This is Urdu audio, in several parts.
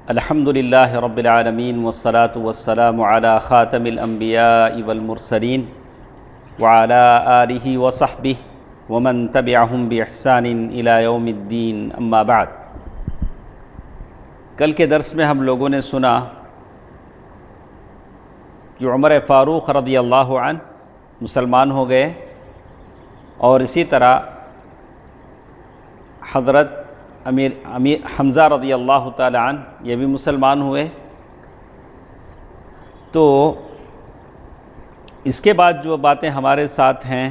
الحمد للہ رب العالمین والصلاة والسلام علی خاتم الانبیاء والمرسلین وعلی آلہ وصحبہ ومن تبعہم باحسان الی یوم الدین اما بعد۔ کل کے درس میں ہم لوگوں نے سنا کہ عمر فاروق رضی اللہ عنہ مسلمان ہو گئے، اور اسی طرح حضرت امیر حمزہ رضی اللہ تعالی عنہ یہ بھی مسلمان ہوئے۔ تو اس کے بعد جو باتیں ہمارے ساتھ ہیں،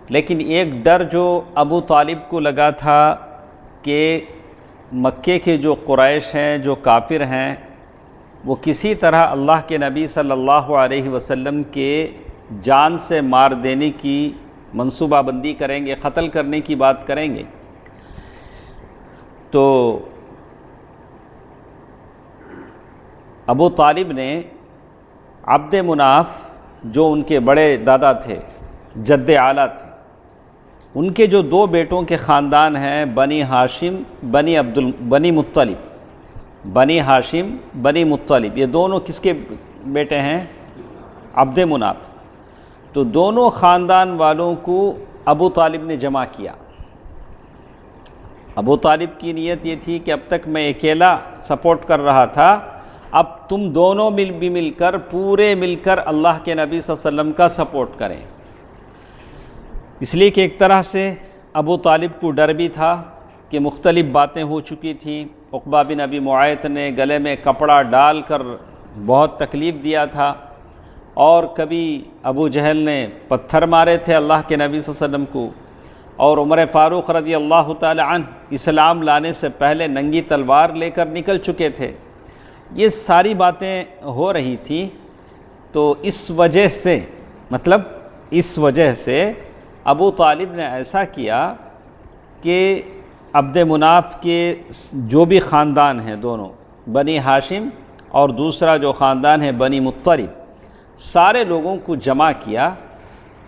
لیکن ایک ڈر جو ابو طالب کو لگا تھا کہ مکے کے جو قریش ہیں، جو کافر ہیں، وہ کسی طرح اللہ کے نبی صلی اللہ علیہ وسلم کے جان سے مار دینے کی منصوبہ بندی کریں گے، قتل کرنے کی بات کریں گے۔ تو ابو طالب نے عبد مناف جو ان کے بڑے دادا تھے، جد اعلیٰ تھے، ان کے جو دو بیٹوں کے خاندان ہیں، بنی ہاشم بنی مطلب، بنی ہاشم بنی مطلب، یہ دونوں کس کے بیٹے ہیں؟ عبد مناف۔ تو دونوں خاندان والوں کو ابو طالب نے جمع کیا۔ ابو طالب کی نیت یہ تھی کہ اب تک میں اکیلا سپورٹ کر رہا تھا، اب تم دونوں مل کر اللہ کے نبی صلی اللہ علیہ وسلم کا سپورٹ کریں۔ اس لیے کہ ایک طرح سے ابو طالب کو ڈر بھی تھا کہ مختلف باتیں ہو چکی تھیں۔ عقبہ بن ابی معیط نے گلے میں کپڑا ڈال کر بہت تکلیف دیا تھا، اور کبھی ابو جہل نے پتھر مارے تھے اللہ کے نبی صلی اللہ علیہ وسلم کو، اور عمر فاروق رضی اللہ تعالی عنہ اسلام لانے سے پہلے ننگی تلوار لے کر نکل چکے تھے۔ یہ ساری باتیں ہو رہی تھیں۔ تو اس وجہ سے ابو طالب نے ایسا کیا کہ عبد مناف کے جو بھی خاندان ہیں، دونوں بنی ہاشم اور دوسرا جو خاندان ہے بنی مطلب، سارے لوگوں کو جمع کیا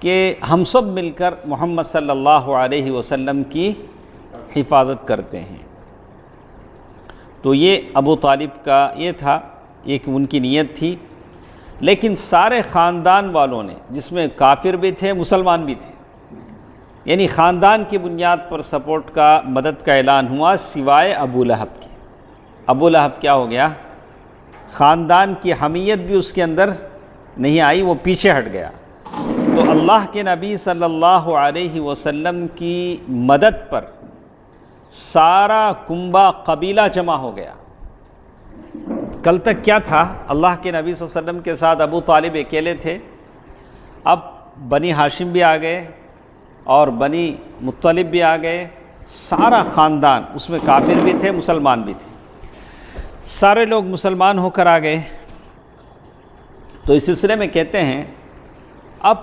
کہ ہم سب مل کر محمد صلی اللہ علیہ وسلم کی حفاظت کرتے ہیں۔ تو یہ ابو طالب کا یہ تھا، ایک ان کی نیت تھی۔ لیکن سارے خاندان والوں نے، جس میں کافر بھی تھے مسلمان بھی تھے، یعنی خاندان کی بنیاد پر سپورٹ کا، مدد کا اعلان ہوا، سوائے ابو لہب کے۔ ابو لہب کیا ہو گیا؟ خاندان کی حمیت بھی اس کے اندر نہیں آئی، وہ پیچھے ہٹ گیا۔ تو اللہ کے نبی صلی اللہ علیہ وسلم کی مدد پر سارا کنبہ قبیلہ جمع ہو گیا۔ کل تک کیا تھا؟ اللہ کے نبی صلی اللہ علیہ وسلم کے ساتھ ابو طالب اکیلے تھے، اب بنی ہاشم بھی آ گئے اور بنی مطلب بھی آ گئے، سارا خاندان، اس میں کافر بھی تھے مسلمان بھی تھے، سارے لوگ مسلمان ہو کر آ گئے۔ تو اس سلسلے میں کہتے ہیں اب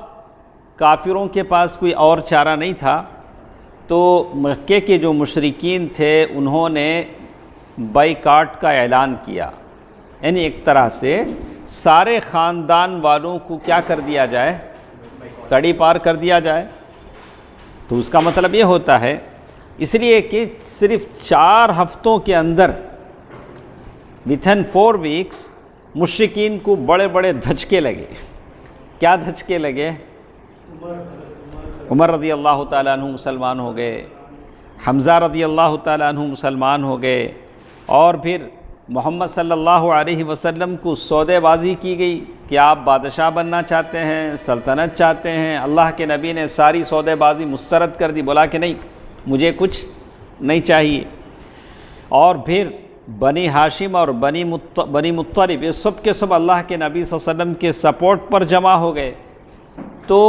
کافروں کے پاس کوئی اور چارہ نہیں تھا، تو مکے کے جو مشرکین تھے انہوں نے بائیکاٹ کا اعلان کیا، یعنی ایک طرح سے سارے خاندان والوں کو کیا کر دیا جائے؟ تڑی پار کر دیا جائے۔ تو اس کا مطلب یہ ہوتا ہے، اس لیے کہ صرف 4 ہفتوں کے اندر within 4 weeks مشرکین کو بڑے بڑے دھچکے لگے۔ کیا دھچکے لگے؟ عمر رضی اللہ تعالیٰ عنہ مسلمان ہو گئے، حمزہ رضی اللہ تعالیٰ عنہ مسلمان ہو گئے، اور پھر محمد صلی اللہ علیہ وسلم کو سودے بازی کی گئی کہ آپ بادشاہ بننا چاہتے ہیں، سلطنت چاہتے ہیں۔ اللہ کے نبی نے ساری سودے بازی مسترد کر دی، بولا کہ نہیں، مجھے کچھ نہیں چاہیے۔ اور پھر بنی ہاشم اور بنی مطلب، یہ سب کے سب اللہ کے نبی صلی اللہ علیہ وسلم کے سپورٹ پر جمع ہو گئے۔ تو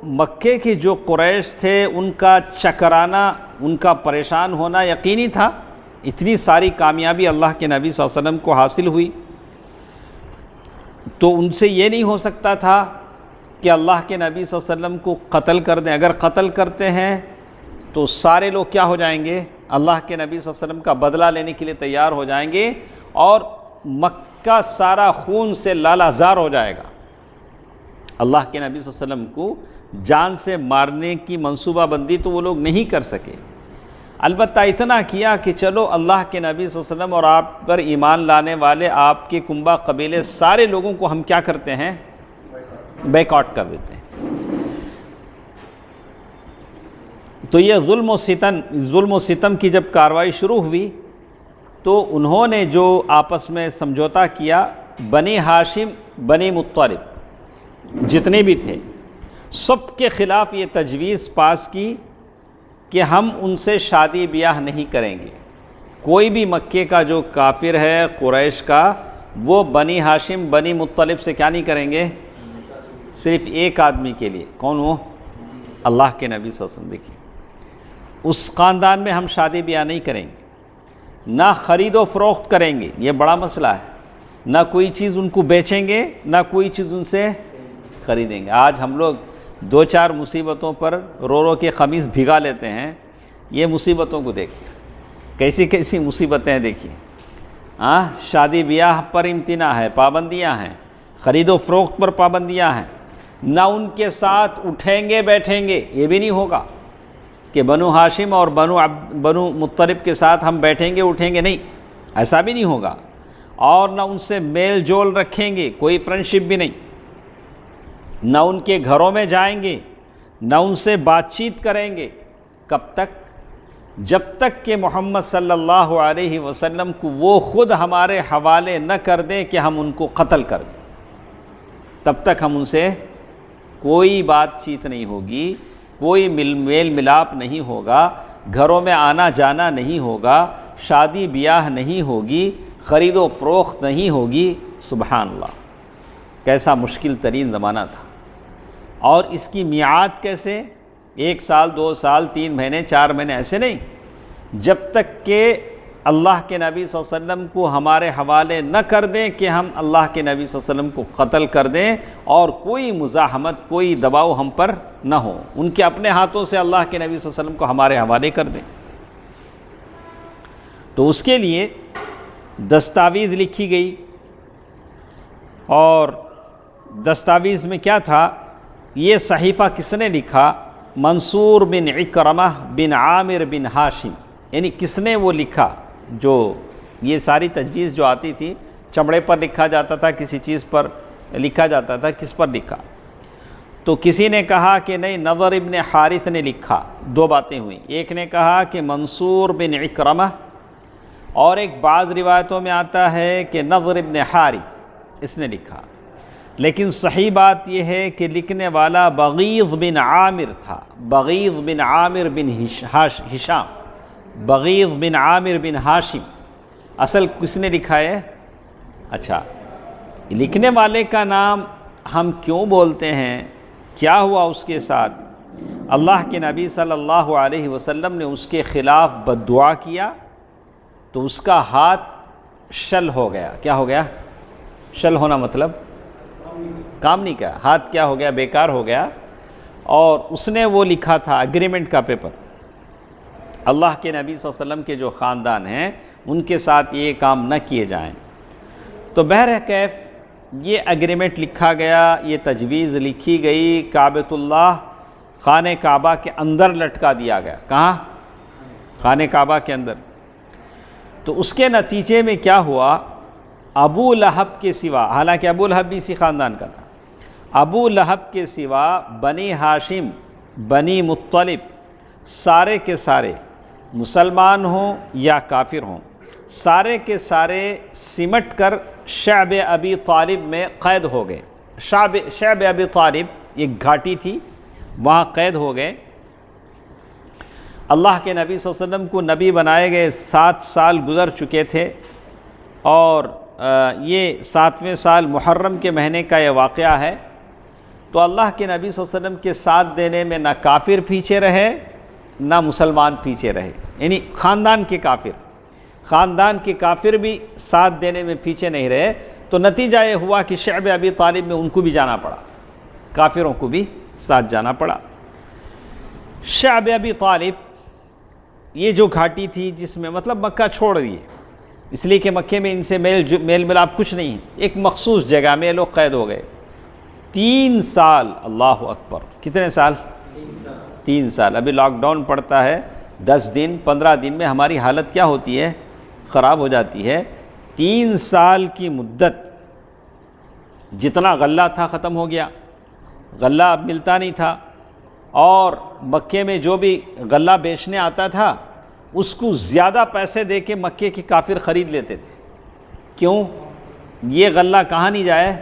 مکے کے جو قریش تھے ان کا چکرانا، ان کا پریشان ہونا یقینی تھا۔ اتنی ساری کامیابی اللہ کے نبی صلی اللہ علیہ وسلم کو حاصل ہوئی، تو ان سے یہ نہیں ہو سکتا تھا کہ اللہ کے نبی صلی اللہ علیہ وسلم کو قتل کر دیں۔ اگر قتل کرتے ہیں تو سارے لوگ کیا ہو جائیں گے؟ اللہ کے نبی صلی اللہ علیہ وسلم کا بدلہ لینے کے لیے تیار ہو جائیں گے، اور مکہ سارا خون سے لالازار ہو جائے گا۔ اللہ کے نبی صلی اللہ علیہ وسلم کو جان سے مارنے کی منصوبہ بندی تو وہ لوگ نہیں کر سکے۔ البتہ اتنا کیا کہ چلو اللہ کے نبی صلی اللہ علیہ وسلم اور آپ پر ایمان لانے والے آپ کے کنبہ قبیلے سارے لوگوں کو ہم کیا کرتے ہیں؟ بیکاٹ کر دیتے ہیں۔ تو یہ ظلم و ستم کی جب کارروائی شروع ہوئی تو انہوں نے جو آپس میں سمجھوتا کیا، بنی ہاشم بنی مطلب جتنے بھی تھے سب کے خلاف یہ تجویز پاس کی کہ ہم ان سے شادی بیاہ نہیں کریں گے۔ کوئی بھی مکے کا جو کافر ہے قریش کا، وہ بنی ہاشم بنی مطلب سے کیا نہیں کریں گے؟ صرف ایک آدمی کے لیے، کون وہ؟ اللہ کے نبی صلی اللہ علیہ وسلم۔ دیکھیے اس خاندان میں ہم شادی بیاہ نہیں کریں گے، نہ خرید و فروخت کریں گے، یہ بڑا مسئلہ ہے، نہ کوئی چیز ان کو بیچیں گے، نہ کوئی چیز ان سے خریدیں گے۔ آج ہم لوگ دو چار مصیبتوں پر رو رو کے قمیص بھگا لیتے ہیں، یہ مصیبتوں کو دیکھیں کیسی کیسی مصیبتیں ہیں۔ دیکھیے شادی بیاہ پر امتناع ہے، پابندیاں ہیں، خرید و فروخت پر پابندیاں ہیں، نہ ان کے ساتھ اٹھیں گے بیٹھیں گے، یہ بھی نہیں ہوگا کہ بنو ہاشم اور بنو مطلب کے ساتھ ہم بیٹھیں گے اٹھیں گے، نہیں، ایسا بھی نہیں ہوگا، اور نہ ان سے میل جول رکھیں گے، کوئی فرینڈشپ بھی نہیں، نہ ان کے گھروں میں جائیں گے، نہ ان سے بات چیت کریں گے۔ کب تک؟ جب تک کہ محمد صلی اللہ علیہ وسلم کو وہ خود ہمارے حوالے نہ کر دیں کہ ہم ان کو قتل کر دیں، تب تک ہم ان سے کوئی بات چیت نہیں ہوگی، کوئی میل ملاپ نہیں ہوگا، گھروں میں آنا جانا نہیں ہوگا، شادی بیاہ نہیں ہوگی، خرید و فروخت نہیں ہوگی۔ سبحان اللہ، کیسا مشکل ترین زمانہ تھا۔ اور اس کی میعاد کیسے؟ 1 سال 2 سال 3 مہینے 4 مہینے، ایسے نہیں، جب تک کہ اللہ کے نبی صلی اللہ علیہ وسلم کو ہمارے حوالے نہ کر دیں کہ ہم اللہ کے نبی صلی اللہ علیہ وسلم کو قتل کر دیں، اور کوئی مزاحمت کوئی دباؤ ہم پر نہ ہو، ان کے اپنے ہاتھوں سے اللہ کے نبی صلی اللہ علیہ وسلم کو ہمارے حوالے کر دیں۔ تو اس کے لیے دستاویز لکھی گئی، اور دستاویز میں کیا تھا؟ یہ صحیفہ کس نے لکھا؟ منصور بن عکرمہ بن عامر بن ہاشم، یعنی کس نے وہ لکھا؟ جو یہ ساری تجویز جو آتی تھی، چمڑے پر لکھا جاتا تھا، کسی چیز پر لکھا جاتا تھا، کس پر لکھا؟ تو کسی نے کہا کہ نہیں، نضر ابن حارث نے لکھا۔ 2 باتیں ہوئیں، ایک نے کہا کہ منصور بن عکرمہ، اور ایک بعض روایتوں میں آتا ہے کہ نضر ابن حارث اس نے لکھا۔ لیکن صحیح بات یہ ہے کہ لکھنے والا بغیض بن عامر تھا، بغیض بن عامر بن ہشام، بغیض بن عامر بن ہاشم۔ اصل کس نے لکھا ہے؟ اچھا، لکھنے والے کا نام ہم کیوں بولتے ہیں؟ کیا ہوا اس کے ساتھ؟ اللہ کے نبی صلی اللہ علیہ وسلم نے اس کے خلاف بد دعا کیا تو اس کا ہاتھ شل ہو گیا۔ کیا ہو گیا؟ شل ہونا مطلب کام نہیں کیا، ہاتھ کیا ہو گیا؟ بیکار ہو گیا۔ اور اس نے وہ لکھا تھا اگریمنٹ کا پیپر، اللہ کے نبی صلی اللہ علیہ وسلم کے جو خاندان ہیں ان کے ساتھ یہ کام نہ کیے جائیں۔ تو بہرکیف یہ اگریمنٹ لکھا گیا، یہ تجویز لکھی گئی، کعبۃ اللہ خانہ کعبہ کے اندر لٹکا دیا گیا۔ کہاں؟ خانہ کعبہ کے اندر۔ تو اس کے نتیجے میں کیا ہوا؟ ابو لہب کے سوا، حالانکہ ابو لہب بھی اسی خاندان کا تھا، ابو لہب کے سوا بنی ہاشم بنی مطلب سارے کے سارے مسلمان ہوں یا کافر ہوں، سارے کے سارے سمٹ کر شعب ابی طالب میں قید ہو گئے۔ شعب ابی طالب ایک گھاٹی تھی، وہاں قید ہو گئے۔ اللہ کے نبی صلی اللہ علیہ وسلم کو نبی بنائے گئے 7 سال گزر چکے تھے، اور یہ 7ویں سال محرم کے مہینے کا یہ واقعہ ہے۔ تو اللہ کے نبی صلی اللہ علیہ وسلم کے ساتھ دینے میں نہ کافر پیچھے رہے نہ مسلمان پیچھے رہے، یعنی خاندان کے کافر بھی ساتھ دینے میں پیچھے نہیں رہے۔ تو نتیجہ یہ ہوا کہ شعب ابی طالب میں ان کو بھی جانا پڑا، کافروں کو بھی ساتھ جانا پڑا۔ شعب ابی طالب یہ جو گھاٹی تھی جس میں مطلب مکہ چھوڑ دیے، اس لیے کہ مکے میں ان سے میل ملاپ کچھ نہیں ہے، ایک مخصوص جگہ میں لوگ قید ہو گئے 3 سال۔ اللہ اکبر، کتنے سال؟ 3 سال۔ ابھی لاک ڈاؤن پڑتا ہے 10 دن 15 دن میں ہماری حالت کیا ہوتی ہے؟ خراب ہو جاتی ہے۔ 3 سال کی مدت جتنا غلہ تھا ختم ہو گیا، غلہ اب ملتا نہیں تھا، اور مکے میں جو بھی غلہ بیچنے آتا تھا اس کو زیادہ پیسے دے کے مکے کے کافر خرید لیتے تھے۔ کیوں؟ یہ غلہ کہاں نہیں جائے؟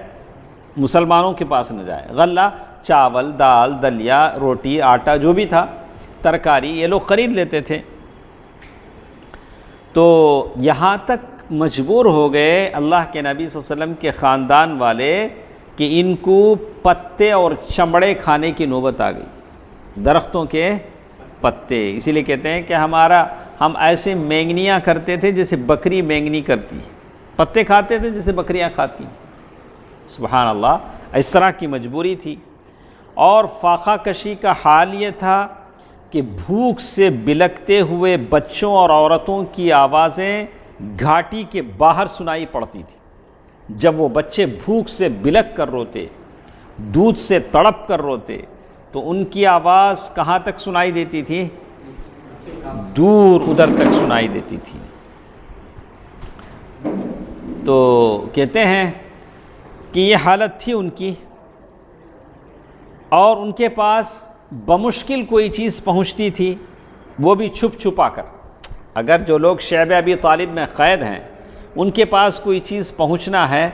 مسلمانوں کے پاس نہ جائے۔ غلہ چاول، دال، دلیا، روٹی، آٹا، جو بھی تھا، ترکاری، یہ لوگ خرید لیتے تھے۔ تو یہاں تک مجبور ہو گئے اللہ کے نبی صلی اللہ علیہ وسلم کے خاندان والے کہ ان کو پتے اور چمڑے کھانے کی نوبت آ گئی، درختوں کے پتے۔ اسی لیے کہتے ہیں کہ ہم ایسے مینگنیاں کرتے تھے جیسے بکری مینگنی کرتی، پتے کھاتے تھے جیسے بکریاں کھاتی۔ سبحان اللہ، اس طرح کی مجبوری تھی۔ اور فاقہ کشی کا حال یہ تھا کہ بھوک سے بلکتے ہوئے بچوں اور عورتوں کی آوازیں گھاٹی کے باہر سنائی پڑتی تھی۔ جب وہ بچے بھوک سے بلک کر روتے، دودھ سے تڑپ کر روتے، تو ان کی آواز کہاں تک سنائی دیتی تھی؟ دور ادھر تک سنائی دیتی تھی۔ تو کہتے ہیں کہ یہ حالت تھی ان کی، اور ان کے پاس بمشکل کوئی چیز پہنچتی تھی، وہ بھی چھپ چھپا کر۔ اگر جو لوگ شعب ابی طالب میں قید ہیں ان کے پاس کوئی چیز پہنچنا ہے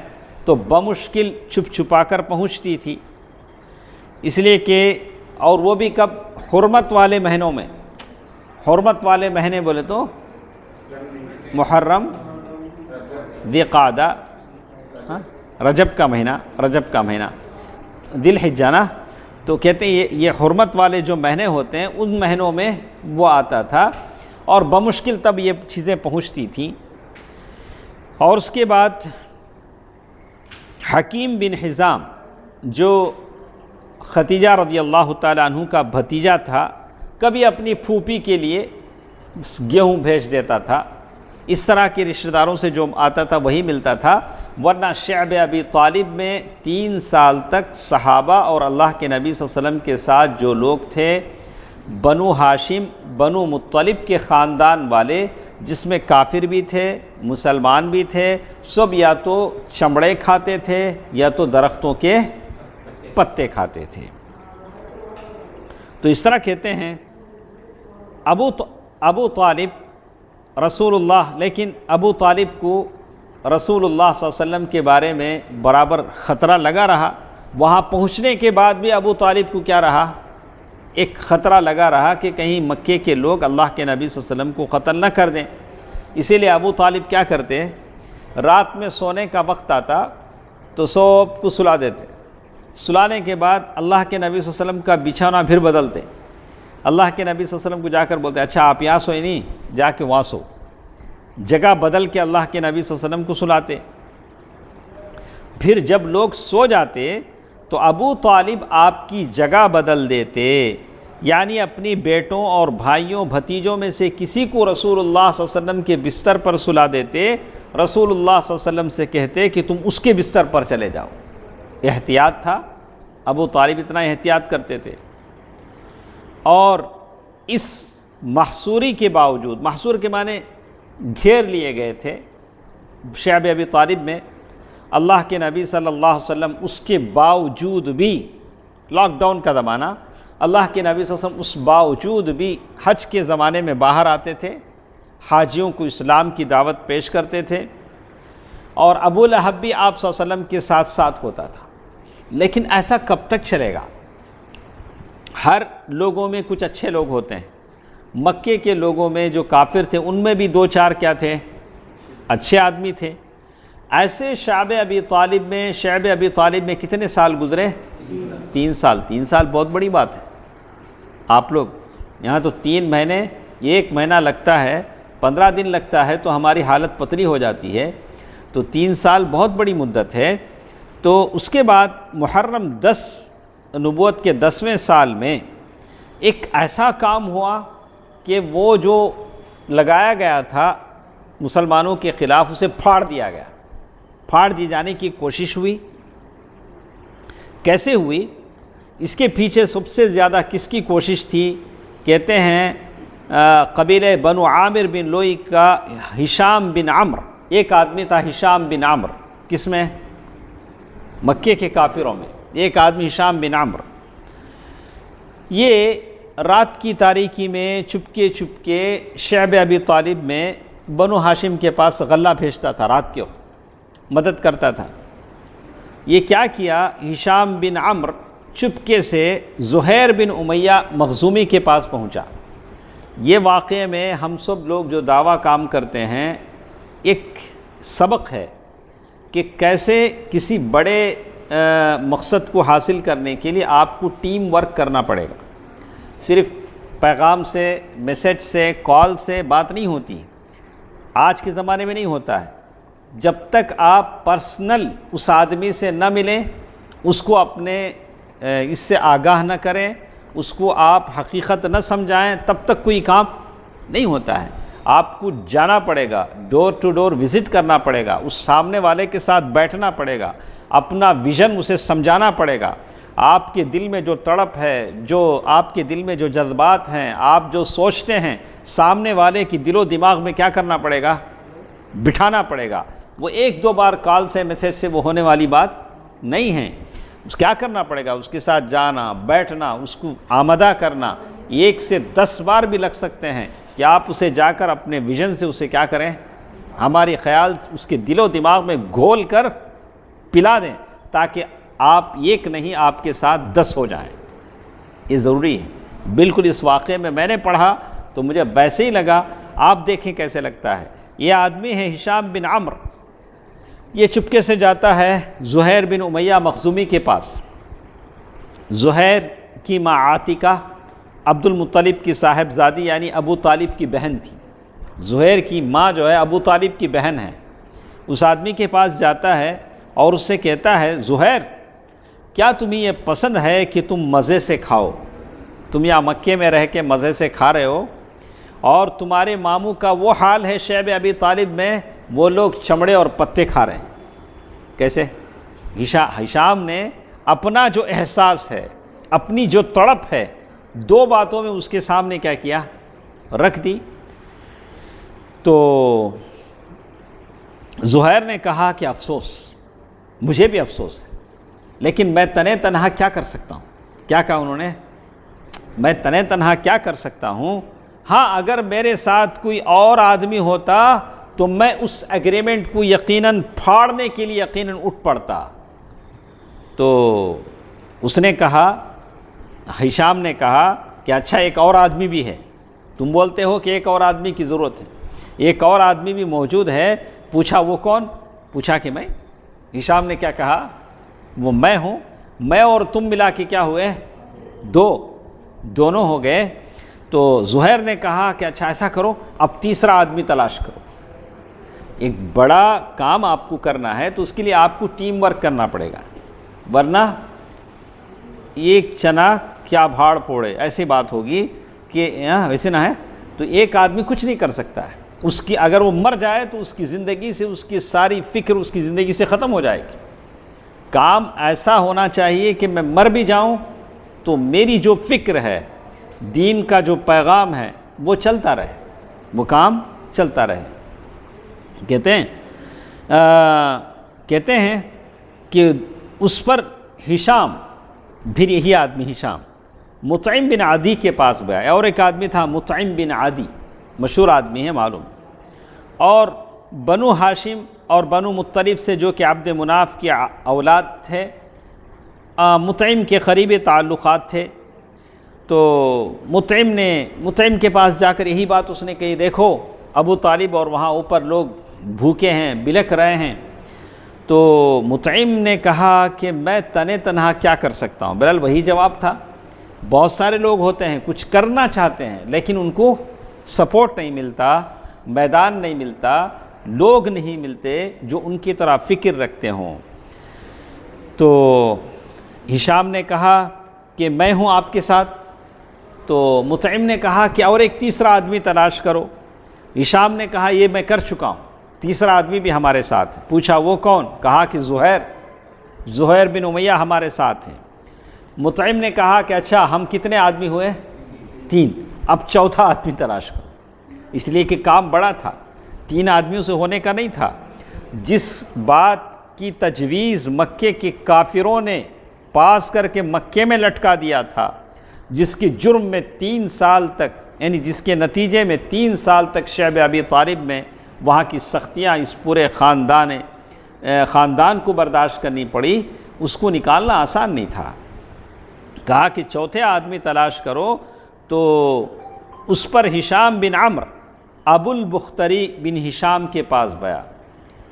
تو بمشکل چھپ چھپا کر پہنچتی تھی، اس لیے کہ اور وہ بھی کب؟ حرمت والے مہینوں میں۔ حرمت والے مہینے بولے تو محرم، ذی قعدہ، رجب کا مہینہ، ذی الحجہ نا۔ تو کہتے ہیں یہ حرمت والے جو مہینے ہوتے ہیں ان مہینوں میں وہ آتا تھا، اور بمشکل تب یہ چیزیں پہنچتی تھیں۔ اور اس کے بعد حکیم بن حزام جو ختیجہ رضی اللہ تعالیٰ عنہ کا بھتیجا تھا، کبھی اپنی پھوپھی کے لیے گیہوں بھیج دیتا تھا۔ اس طرح کے رشتہ داروں سے جو آتا تھا وہی ملتا تھا، ورنہ شعب ابی طالب میں 3 سال تک صحابہ اور اللہ کے نبی صلی اللہ علیہ وسلم کے ساتھ جو لوگ تھے، بنو ہاشم، بنو مطلب کے خاندان والے، جس میں کافر بھی تھے، مسلمان بھی تھے، سب یا تو چمڑے کھاتے تھے یا تو درختوں کے پتے کھاتے تھے۔ تو اس طرح کہتے ہیں ابو طالب رسول اللہ، لیکن ابو طالب کو رسول اللہ صلی اللہ علیہ وسلم کے بارے میں برابر خطرہ لگا رہا۔ وہاں پہنچنے کے بعد بھی ابو طالب کو کیا رہا؟ ایک خطرہ لگا رہا کہ کہیں مکے کے لوگ اللہ کے نبی صلی اللہ علیہ وسلم کو قتل نہ کر دیں۔ اسی لیے ابو طالب کیا کرتے؟ رات میں سونے کا وقت آتا تو سب کو سلا دیتے، سلانے کے بعد اللہ کے نبی صلی اللہ علیہ وسلم کا بچھونا پھر بدلتے۔ اللہ کے نبی صلی اللہ علیہ وسلم کو جا کر بولتے، اچھا آپ یہاں سوئے نہیں، جا کے وہاں سو۔ جگہ بدل کے اللہ کے نبی صلی اللہ علیہ وسلم کو سلاتے۔ پھر جب لوگ سو جاتے تو ابو طالب آپ کی جگہ بدل دیتے، یعنی اپنی بیٹوں اور بھائیوں بھتیجوں میں سے کسی کو رسول اللہ صلی اللہ علیہ وسلم کے بستر پر سلا دیتے، رسول اللہ صلی اللہ علیہ وسلم سے کہتے کہ تم اس کے بستر پر چلے جاؤ۔ احتیاط تھا، ابو طالب اتنا احتیاط کرتے تھے۔ اور اس محصوری کے باوجود، محصور کے معنی گھیر لیے گئے تھے شعب ابی طالب میں، اللہ کے نبی صلی اللہ علیہ وسلم اس کے باوجود بھی، لاک ڈاؤن کا زمانہ، اللہ کے نبی صلی اللہ علیہ وسلم اس باوجود بھی حج کے زمانے میں باہر آتے تھے، حاجیوں کو اسلام کی دعوت پیش کرتے تھے، اور ابو لہب بھی آپ صلی اللہ علیہ وسلم کے ساتھ ساتھ ہوتا تھا۔ لیکن ایسا کب تک چلے گا؟ ہر لوگوں میں کچھ اچھے لوگ ہوتے ہیں۔ مکے کے لوگوں میں جو کافر تھے ان میں بھی 2-4 کیا تھے؟ اچھے آدمی تھے۔ ایسے شعب ابی طالب میں کتنے سال گزرے؟ 3 سال۔ 3 سال بہت بڑی بات ہے۔ آپ لوگ یہاں تو 3 مہینے، 1 مہینہ لگتا ہے، 15 دن لگتا ہے تو ہماری حالت پتلی ہو جاتی ہے، تو 3 سال بہت بڑی مدت ہے۔ تو اس کے بعد محرم 10 نبوت کے 10ویں سال میں ایک ایسا کام ہوا کہ وہ جو لگایا گیا تھا مسلمانوں کے خلاف، اسے پھاڑ دیا گیا، پھاڑ دی جانے کی کوشش ہوئی۔ کیسے ہوئی؟ اس کے پیچھے سب سے زیادہ کس کی کوشش تھی؟ کہتے ہیں قبیلہ بنو عامر بن لوئی کا ہشام بن عمر، ایک آدمی تھا ہشام بن عمر، کس میں؟ مکے کے کافروں میں ایک آدمی ہشام بن عمر، یہ رات کی تاریکی میں چپکے چپکے شعب ابی طالب میں بنو ہاشم کے پاس غلہ بھیجتا تھا، رات کے وقت مدد کرتا تھا۔ یہ کیا کیا، ہشام بن عمر چپکے سے زہیر بن امیہ مخزومی کے پاس پہنچا۔ یہ واقعے میں ہم سب لوگ جو دعویٰ کام کرتے ہیں ایک سبق ہے کہ کیسے کسی بڑے مقصد کو حاصل کرنے کے لیے آپ کو ٹیم ورک کرنا پڑے گا۔ صرف پیغام سے، میسیج سے، کال سے بات نہیں ہوتی، آج کے زمانے میں نہیں ہوتا ہے۔ جب تک آپ پرسنل اس آدمی سے نہ ملیں، اس کو اپنے اس سے آگاہ نہ کریں، اس کو آپ حقیقت نہ سمجھائیں، تب تک کوئی کام نہیں ہوتا ہے۔ آپ کو جانا پڑے گا، ڈور ٹو ڈور وزٹ کرنا پڑے گا، اس سامنے والے کے ساتھ بیٹھنا پڑے گا، اپنا ویژن اسے سمجھانا پڑے گا، آپ کے دل میں جو تڑپ ہے، جو آپ کے دل میں جو جذبات ہیں، آپ جو سوچتے ہیں، سامنے والے کی دل و دماغ میں کیا کرنا پڑے گا، بٹھانا پڑے گا۔ وہ ایک دو بار کال سے، میسیج سے وہ ہونے والی بات نہیں ہے۔ کیا کرنا پڑے گا، اس کے ساتھ جانا، بیٹھنا، اس کو آمادہ کرنا، 1 سے 10 بار بھی لگ سکتے ہیں کہ آپ اسے جا کر اپنے ویژن سے اسے کیا کریں، ہماری خیال اس کے دل و دماغ میں گھول کر پلا دیں، تاکہ آپ ایک نہیں آپ کے ساتھ 10 ہو جائیں۔ یہ ضروری ہے۔ بالکل اس واقعے میں میں نے پڑھا تو مجھے ویسے ہی لگا، آپ دیکھیں کیسے لگتا ہے۔ یہ آدمی ہے ہشام بن عمر، یہ چپکے سے جاتا ہے زہیر بن امیہ مخزومی کے پاس۔ زہیر کی ماں عاتکہ عبد المطلب کی صاحبزادی یعنی ابو طالب کی بہن تھی۔ زہیر کی ماں جو ہے ابو طالب کی بہن ہے۔ اس آدمی کے پاس جاتا ہے اور اس سے کہتا ہے، زہیر کیا تمہیں یہ پسند ہے کہ تم مزے سے کھاؤ؟ تم یہاں مکے میں رہ کے مزے سے کھا رہے ہو، اور تمہارے ماموں کا وہ حال ہے شعب ابی طالب میں، وہ لوگ چمڑے اور پتے کھا رہے ہیں۔ کیسے؟ ہشام نے اپنا جو احساس ہے، اپنی جو تڑپ ہے، 2 باتوں میں اس کے سامنے کیا کیا، رکھ دی۔ تو زہیر نے کہا کہ افسوس، مجھے بھی افسوس ہے، لیکن میں تنے تنہا کیا کر سکتا ہوں؟ کیا کہا انہوں نے؟ میں تنے تنہا کیا کر سکتا ہوں؟ ہاں اگر میرے ساتھ کوئی اور آدمی ہوتا تو میں اس ایگریمنٹ کو یقیناً پھاڑنے کے لیے یقیناً اٹھ پڑتا۔ تو اس نے کہا، ہشام نے کہا کہ اچھا ایک اور آدمی بھی ہے، تم بولتے ہو کہ ایک اور آدمی کی ضرورت ہے، ایک اور آدمی بھی موجود ہے۔ پوچھا وہ کون؟ پوچھا کہ میں۔ ہشام نے کیا کہا؟ وہ میں ہوں، میں اور تم ملا کے کیا ہوئے؟ دونوں ہو گئے۔ تو زہیر نے کہا کہ اچھا ایسا کرو، اب تیسرا آدمی تلاش کرو۔ ایک بڑا کام آپ کو کرنا ہے تو اس کے لیے آپ کو ٹیم ورک کرنا پڑے گا، ورنہ ایک چنا کیا بھاڑ پھوڑے، ایسی بات ہوگی کہ ویسے نہ ہے تو ایک آدمی کچھ نہیں کر سکتا ہے۔ اس کی اگر وہ مر جائے تو اس کی زندگی سے، اس کی ساری فکر اس کی زندگی سے ختم ہو جائے گی۔ کام ایسا ہونا چاہیے کہ میں مر بھی جاؤں تو میری جو فکر ہے، دین کا جو پیغام ہے، وہ چلتا رہے، وہ کام چلتا رہے۔ کہتے ہیں کہ اس پر ہشام، پھر یہی آدمی ہشام مطعم بن عدی کے پاس گیا، اور ایک آدمی تھا مطعم بن عدی، مشہور آدمی ہے معلوم، اور بنو ہاشم اور بنو مطلب سے جو کہ عبد مناف کی اولاد تھے، مطعم کے قریبی تعلقات تھے۔ تو مطعم کے پاس جا کر یہی بات اس نے کہی، دیکھو ابو طالب اور وہاں اوپر لوگ بھوکے ہیں، بلک رہے ہیں۔ تو مطعم نے کہا کہ میں تنے تنہا کیا کر سکتا ہوں؟ بہرحال وہی جواب تھا، بہت سارے لوگ ہوتے ہیں کچھ کرنا چاہتے ہیں لیکن ان کو سپورٹ نہیں ملتا، میدان نہیں ملتا، لوگ نہیں ملتے جو ان کی طرح فکر رکھتے ہوں۔ تو ہشام نے کہا کہ میں ہوں آپ کے ساتھ۔ تو مطعم نے کہا کہ اور ایک تیسرا آدمی تلاش کرو۔ ہشام نے کہا یہ میں کر چکا ہوں، تیسرا آدمی بھی ہمارے ساتھ ہے۔ پوچھا وہ کون؟ کہا کہ زہیر بن امیہ ہمارے ساتھ ہیں۔ مطعم نے کہا کہ اچھا ہم کتنے آدمی ہوئے؟ 3۔ اب چوتھا آدمی تلاش کرو، اس لیے کہ کام بڑا تھا، 3 آدمیوں سے ہونے کا نہیں تھا۔ جس بات کی تجویز مکے کے کافروں نے پاس کر کے مکے میں لٹکا دیا تھا، جس کی جرم میں 3 سال تک، یعنی جس کے نتیجے میں 3 سال تک شعب ابی طالب میں وہاں کی سختیاں اس پورے خاندان کو برداشت کرنی پڑی، اس کو نکالنا آسان نہیں تھا۔ کہا کہ چوتھے آدمی تلاش کرو، تو اس پر ہشام بن عمرو ابو البختری بن ہشام کے پاس گیا۔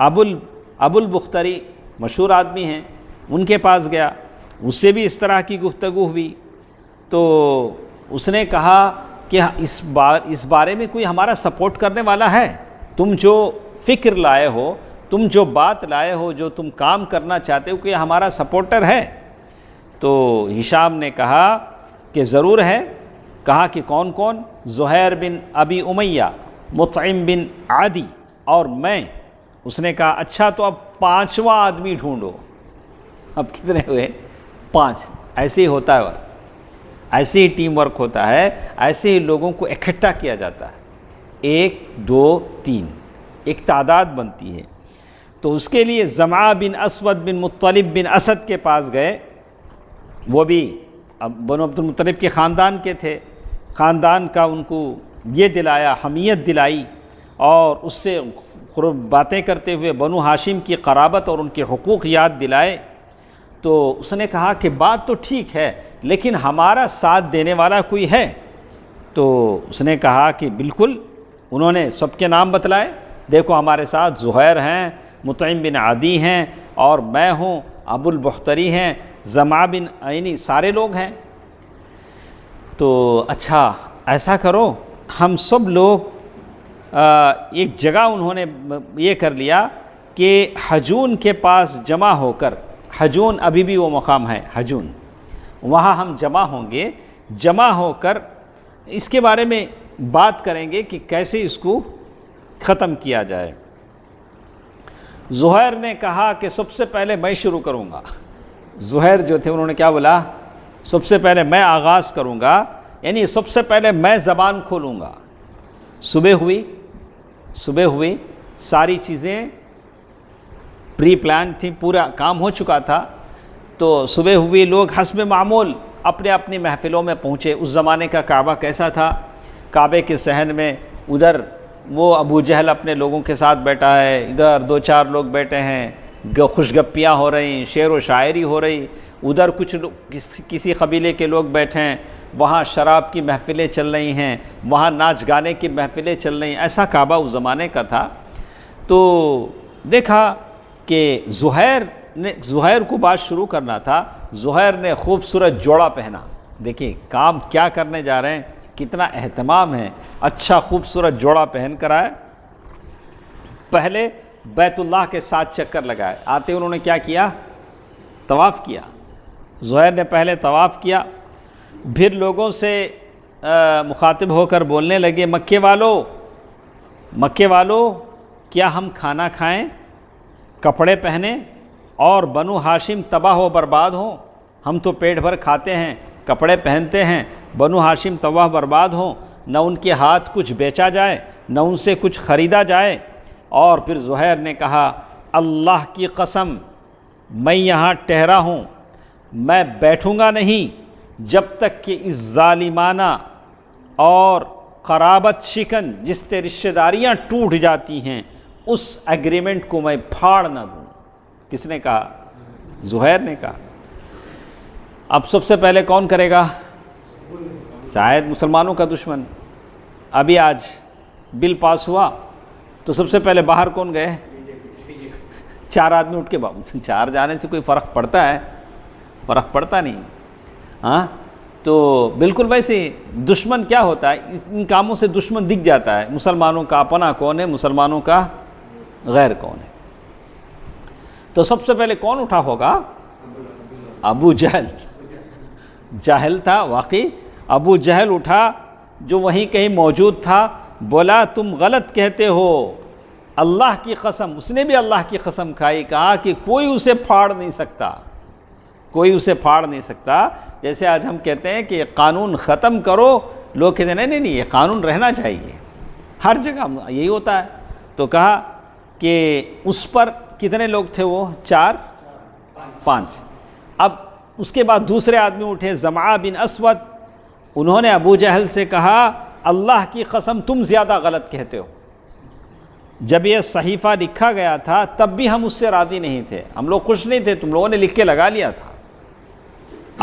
ابو البختری مشہور آدمی ہیں، ان کے پاس گیا، اس سے بھی اس طرح کی گفتگو ہوئی۔ تو اس نے کہا کہ اس بارے میں کوئی ہمارا سپورٹ کرنے والا ہے؟ تم جو فکر لائے ہو، تم جو بات لائے ہو، جو تم کام کرنا چاہتے ہو، کہ ہمارا سپورٹر ہے؟ تو ہشام نے کہا کہ ضرور ہے۔ کہا کہ کون کون؟ زہیر بن ابی امیہ، مطعم بن عدی اور میں۔ اس نے کہا اچھا تو اب 5واں آدمی ڈھونڈو۔ اب کتنے ہوئے؟ 5۔ ایسے ہی ہوتا ہے، ایسے ہی ٹیم ورک ہوتا ہے، ایسے ہی لوگوں کو اکٹھا کیا جاتا ہے، 1 2 3 ایک تعداد بنتی ہے۔ تو اس کے لیے زمعہ بن اسود بن مطلب بن اسد کے پاس گئے، وہ بھی بنو عبد المطلب کے خاندان کے تھے۔ خاندان کا ان کو یہ دلایا، حمیت دلائی، اور اس سے باتیں کرتے ہوئے بنو ہاشم کی قرابت اور ان کے حقوق یاد دلائے۔ تو اس نے کہا کہ بات تو ٹھیک ہے، لیکن ہمارا ساتھ دینے والا کوئی ہے؟ تو اس نے کہا کہ بالکل۔ انہوں نے سب کے نام بتلائے، دیکھو ہمارے ساتھ زہیر ہیں، مطعم بن عدی ہیں، اور میں ہوں، ابو البختری ہیں، زمعہ بن عینی، سارے لوگ ہیں۔ تو اچھا ایسا کرو، ہم سب لوگ ایک جگہ انہوں نے یہ کر لیا کہ حجون کے پاس جمع ہو کر، حجون ابھی بھی وہ مقام ہے حجون، وہاں ہم جمع ہوں گے، جمع ہو کر اس کے بارے میں بات کریں گے کہ کیسے اس کو ختم کیا جائے۔ زہیر نے کہا کہ سب سے پہلے میں شروع کروں گا۔ زہیر جو تھے انہوں نے کیا بولا؟ سب سے پہلے میں آغاز کروں گا، یعنی سب سے پہلے میں زبان کھولوں گا۔ صبح ہوئی، ساری چیزیں پری پلان تھی، پورا کام ہو چکا تھا۔ تو صبح ہوئی، لوگ حسب معمول اپنے اپنی محفلوں میں پہنچے۔ اس زمانے کا کعبہ کیسا تھا؟ کعبے کے صحن میں ادھر وہ ابو جہل اپنے لوگوں کے ساتھ بیٹھا ہے، ادھر 2-4 لوگ بیٹھے ہیں، خوش گپیاں ہو رہی، شعر و شاعری ہو رہی، ادھر کچھ کسی قبیلے کے لوگ بیٹھے ہیں، وہاں شراب کی محفلیں چل رہی ہیں، وہاں ناچ گانے کی محفلیں چل رہی ہیں۔ ایسا کعبہ اس زمانے کا تھا۔ تو دیکھا کہ زہیر کو بات شروع کرنا تھا۔ زہیر نے خوبصورت جوڑا پہنا۔ دیکھیں کام کیا کرنے جا رہے ہیں، کتنا اہتمام ہے۔ اچھا خوبصورت جوڑا پہن کر آئے، پہلے بیت اللہ کے 7 چکر لگائے۔ آتے انہوں نے کیا کیا؟ طواف کیا۔ زہیر نے پہلے طواف کیا، پھر لوگوں سے مخاطب ہو کر بولنے لگے، مکے والو کیا ہم کھانا کھائیں، کپڑے پہنیں اور بنو ہاشم تباہ و برباد ہوں؟ ہم تو پیٹ بھر کھاتے ہیں، کپڑے پہنتے ہیں، بنو ہاشم تباہ برباد ہوں، نہ ان کے ہاتھ کچھ بیچا جائے، نہ ان سے کچھ خریدا جائے۔ اور پھر زہیر نے کہا اللہ کی قسم میں یہاں ٹھہرا ہوں، میں بیٹھوں گا نہیں جب تک کہ اس ظالمانہ اور قرابت شکن جس سے رشتہ داریاں ٹوٹ جاتی ہیں اس ایگریمنٹ کو میں پھاڑ نہ دوں۔ کس نے کہا؟ زہیر نے کہا۔ اب سب سے پہلے کون کرے گا؟ شاید مسلمانوں کا دشمن۔ ابھی آج بل پاس ہوا تو سب سے پہلے باہر کون گئے؟ 4 آدمی اٹھ کے 4 جانے سے کوئی فرق پڑتا ہے؟ فرق پڑتا نہیں۔ ہاں تو بالکل ویسے دشمن کیا ہوتا ہے، ان کاموں سے دشمن دکھ جاتا ہے، مسلمانوں کا اپنا کون ہے، مسلمانوں کا غیر کون ہے۔ تو سب سے پہلے کون اٹھا ہوگا؟ ابو جہل۔ جاہل تھا واقعی، ابو جہل اٹھا جو وہیں کہیں موجود تھا، بولا تم غلط کہتے ہو، اللہ کی قسم۔ اس نے بھی اللہ کی قسم کھائی، کہا کہ کوئی اسے پھاڑ نہیں سکتا، کوئی اسے پھاڑ نہیں سکتا۔ جیسے آج ہم کہتے ہیں کہ قانون ختم کرو، لوگ کہتے ہیں نہیں یہ قانون رہنا چاہیے، ہر جگہ یہی ہوتا ہے۔ تو کہا کہ اس پر کتنے لوگ تھے وہ؟ 4 5۔ اب اس کے بعد دوسرے آدمی اٹھے زمعہ بن اسود، انہوں نے ابو جہل سے کہا اللہ کی قسم تم زیادہ غلط کہتے ہو، جب یہ صحیفہ لکھا گیا تھا تب بھی ہم اس سے راضی نہیں تھے، ہم لوگ خوش نہیں تھے، تم لوگوں نے لکھ کے لگا لیا تھا۔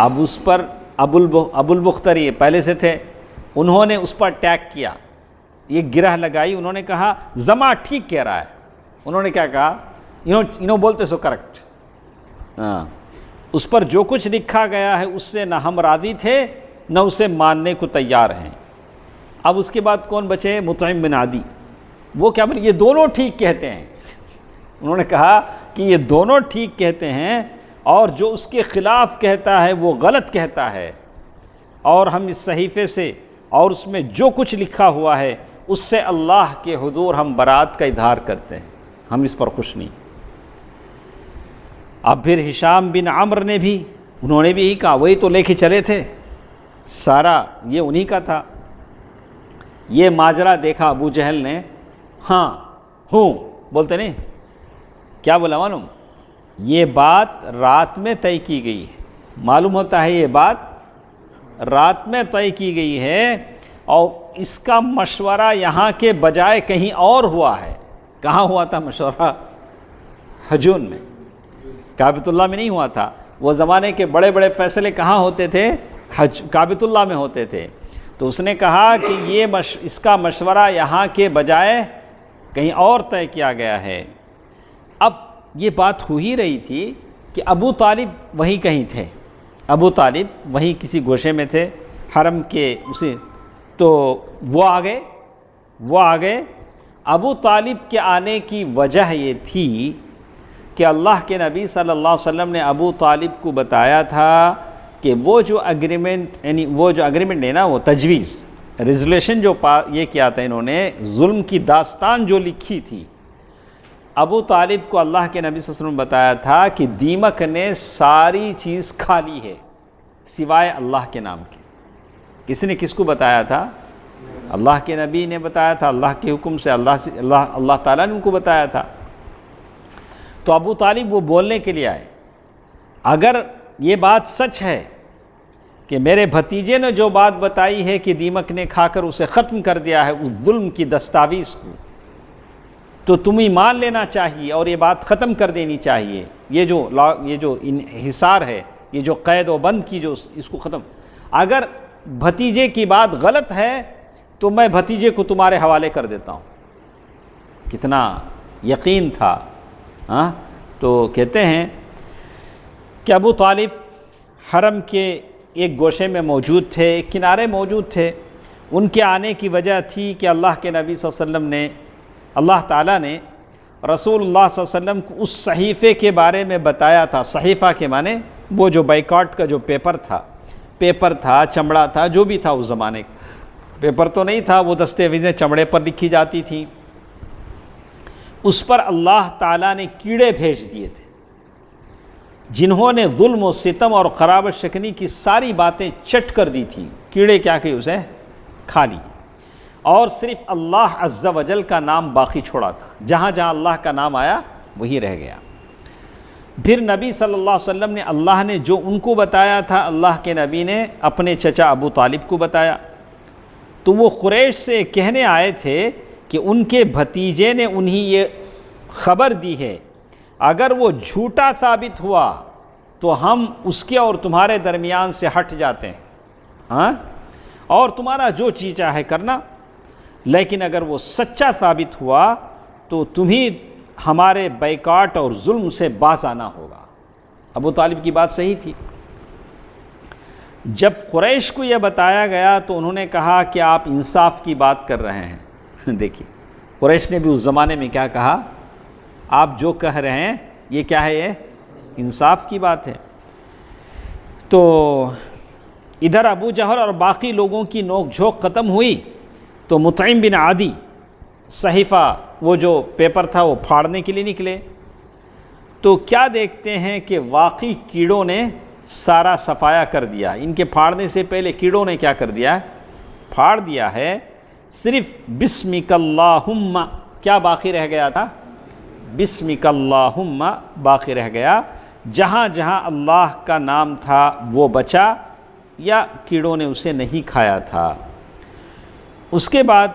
اب اس پر ابو البختری پہلے سے تھے، انہوں نے اس پر ٹیگ کیا، یہ گرہ لگائی، انہوں نے کہا زمعہ ٹھیک کہہ رہا ہے۔ انہوں نے کیا کہا؟ انہوں بولتے سو کریکٹ، اس پر جو کچھ لکھا گیا ہے اس سے نہ ہم راضی تھے نہ اسے ماننے کو تیار ہیں۔ اب اس کے بعد کون بچے؟ مطعم بن عدی، وہ کیا بولے؟ یہ دونوں ٹھیک کہتے ہیں۔ انہوں نے کہا کہ یہ دونوں ٹھیک کہتے ہیں اور جو اس کے خلاف کہتا ہے وہ غلط کہتا ہے، اور ہم اس صحیفے سے اور اس میں جو کچھ لکھا ہوا ہے اس سے اللہ کے حضور ہم برات کا اظہار کرتے ہیں، ہم اس پر خوش نہیں۔ اب پھر ہشام بن عمرو نے بھی، انہوں نے بھی یہی کہا، وہی تو لے کے چلے تھے، سارا یہ انہی کا تھا۔ یہ ماجرا دیکھا ابو جہل نے، ہاں ہوں بولتے نہیں، کیا بولا معلوم؟ یہ بات رات میں طے کی گئی ہے، معلوم ہوتا ہے یہ بات رات میں طے کی گئی ہے، اور اس کا مشورہ یہاں کے بجائے کہیں اور ہوا ہے۔ کہاں ہوا تھا مشورہ؟ حجون میں، کعبۃ اللہ میں نہیں ہوا تھا۔ وہ زمانے کے بڑے بڑے فیصلے کہاں ہوتے تھے؟ کعبۃ اللہ میں ہوتے تھے۔ تو اس نے کہا کہ یہ اس کا مشورہ یہاں کے بجائے کہیں اور طے کیا گیا ہے۔ اب یہ بات ہو ہی رہی تھی کہ ابو طالب وہیں کہیں تھے، ابو طالب وہیں کسی گوشے میں تھے حرم کے اسے، تو وہ آ گئے۔ ابو طالب کے آنے کی وجہ یہ تھی کہ اللہ کے نبی صلی اللہ علیہ وسلم نے ابو طالب کو بتایا تھا کہ وہ جو اگریمنٹ، یعنی وہ جو اگریمنٹ ہے نا، وہ تجویز ریزولوشن جو یہ کیا تھا انہوں نے، ظلم کی داستان جو لکھی تھی، ابو طالب کو اللہ کے نبی صلی اللہ علیہ وسلم نے بتایا تھا کہ دیمک نے ساری چیز کھا لی ہے سوائے اللہ کے نام کے۔ کس نے کس کو بتایا تھا؟ اللہ کے نبی نے بتایا تھا، اللہ کے حکم سے اللہ تعالیٰ نے ان کو بتایا تھا۔ تو ابو طالب وہ بولنے کے لیے آئے، اگر یہ بات سچ ہے کہ میرے بھتیجے نے جو بات بتائی ہے کہ دیمک نے کھا کر اسے ختم کر دیا ہے اس ظلم کی دستاویز کو، تو تمہیں مان لینا چاہیے اور یہ بات ختم کر دینی چاہیے۔ یہ جو انحصار ہے، یہ جو قید و بند کی جو اس کو ختم، اگر بھتیجے کی بات غلط ہے تو میں بھتیجے کو تمہارے حوالے کر دیتا ہوں۔ کتنا یقین تھا، ہاں؟ تو کہتے ہیں کہ ابو طالب حرم کے ایک گوشے میں موجود تھے، ایک کنارے موجود تھے۔ ان کے آنے کی وجہ تھی کہ اللہ کے نبی صلی اللہ علیہ وسلم نے، اللہ تعالیٰ نے رسول اللہ صلی اللہ علیہ وسلم کو اس صحیفے کے بارے میں بتایا تھا۔ صحیفہ کے معنی وہ جو بائیکاٹ کا جو پیپر تھا، چمڑا تھا، جو بھی تھا اس زمانے کا پیپر تو نہیں تھا، وہ دستاویزیں چمڑے پر لکھی جاتی تھیں، اس پر اللہ تعالیٰ نے کیڑے بھیج دیے تھے جنہوں نے ظلم و ستم اور قرابت شکنی کی ساری باتیں چٹ کر دی تھی۔ کیڑے کیا کہ اسے کھا لی، اور صرف اللہ عز و جل کا نام باقی چھوڑا تھا، جہاں جہاں اللہ کا نام آیا وہی رہ گیا۔ پھر نبی صلی اللہ علیہ وسلم نے، اللہ نے جو ان کو بتایا تھا، اللہ کے نبی نے اپنے چچا ابو طالب کو بتایا۔ تو وہ قریش سے کہنے آئے تھے کہ ان کے بھتیجے نے انہیں یہ خبر دی ہے، اگر وہ جھوٹا ثابت ہوا تو ہم اس کے اور تمہارے درمیان سے ہٹ جاتے ہیں، ہاں، اور تمہارا جو چیز چاہے کرنا، لیکن اگر وہ سچا ثابت ہوا تو تمہیں ہمارے بائیکاٹ اور ظلم سے باز آنا ہوگا۔ ابو طالب کی بات صحیح تھی۔ جب قریش کو یہ بتایا گیا تو انہوں نے کہا کہ آپ انصاف کی بات کر رہے ہیں۔ دیکھیے قریش نے بھی اس زمانے میں کیا کہا، آپ جو کہہ رہے ہیں یہ کیا ہے، یہ انصاف کی بات ہے۔ تو ادھر ابو جہل اور باقی لوگوں کی نوک جھوک ختم ہوئی تو مطعم بن عدی صحیفہ، وہ جو پیپر تھا، وہ پھاڑنے کے لیے نکلے۔ تو کیا دیکھتے ہیں کہ واقعی کیڑوں نے سارا صفایا کر دیا۔ ان کے پھاڑنے سے پہلے کیڑوں نے کیا کر دیا، پھاڑ دیا ہے، صرف بسمک اللہم کیا باقی رہ گیا تھا؟ بسمک اللہم باقی رہ گیا۔ جہاں جہاں اللہ کا نام تھا وہ بچا، یا کیڑوں نے اسے نہیں کھایا تھا۔ اس کے بعد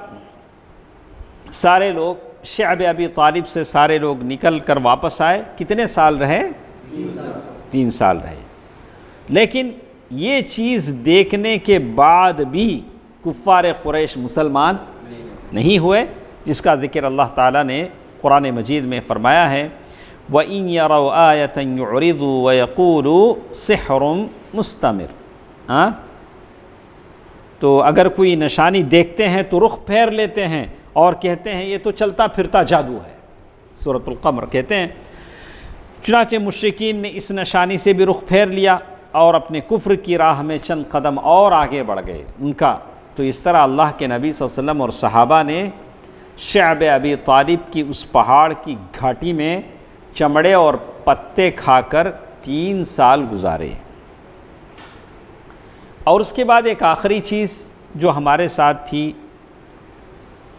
سارے لوگ شعب ابی طالب سے سارے لوگ نکل کر واپس آئے۔ کتنے سال رہے؟ 3 سال رہے۔ لیکن یہ چیز دیکھنے کے بعد بھی کفار قریش مسلمان نہیں ہوئے، جس کا ذکر اللہ تعالیٰ نے قرآن مجید میں فرمایا ہے، وَإِن يَرَوْا آيَةً يُعْرِضُوا وَيَقُولُوا سِحْرٌ مُسْتَمِرٌ۔ تو اگر کوئی نشانی دیکھتے ہیں تو رخ پھیر لیتے ہیں اور کہتے ہیں یہ تو چلتا پھرتا جادو ہے۔ سورۃ القمر کہتے ہیں۔ چنانچہ مشرکین نے اس نشانی سے بھی رخ پھیر لیا اور اپنے کفر کی راہ میں چند قدم اور آگے بڑھ گئے ان کا۔ تو اس طرح اللہ کے نبی صلی اللہ علیہ وسلم اور صحابہ نے شعب ابی طالب کی اس پہاڑ کی گھاٹی میں چمڑے اور پتے کھا کر 3 سال گزارے۔ اور اس کے بعد ایک آخری چیز جو ہمارے ساتھ تھی،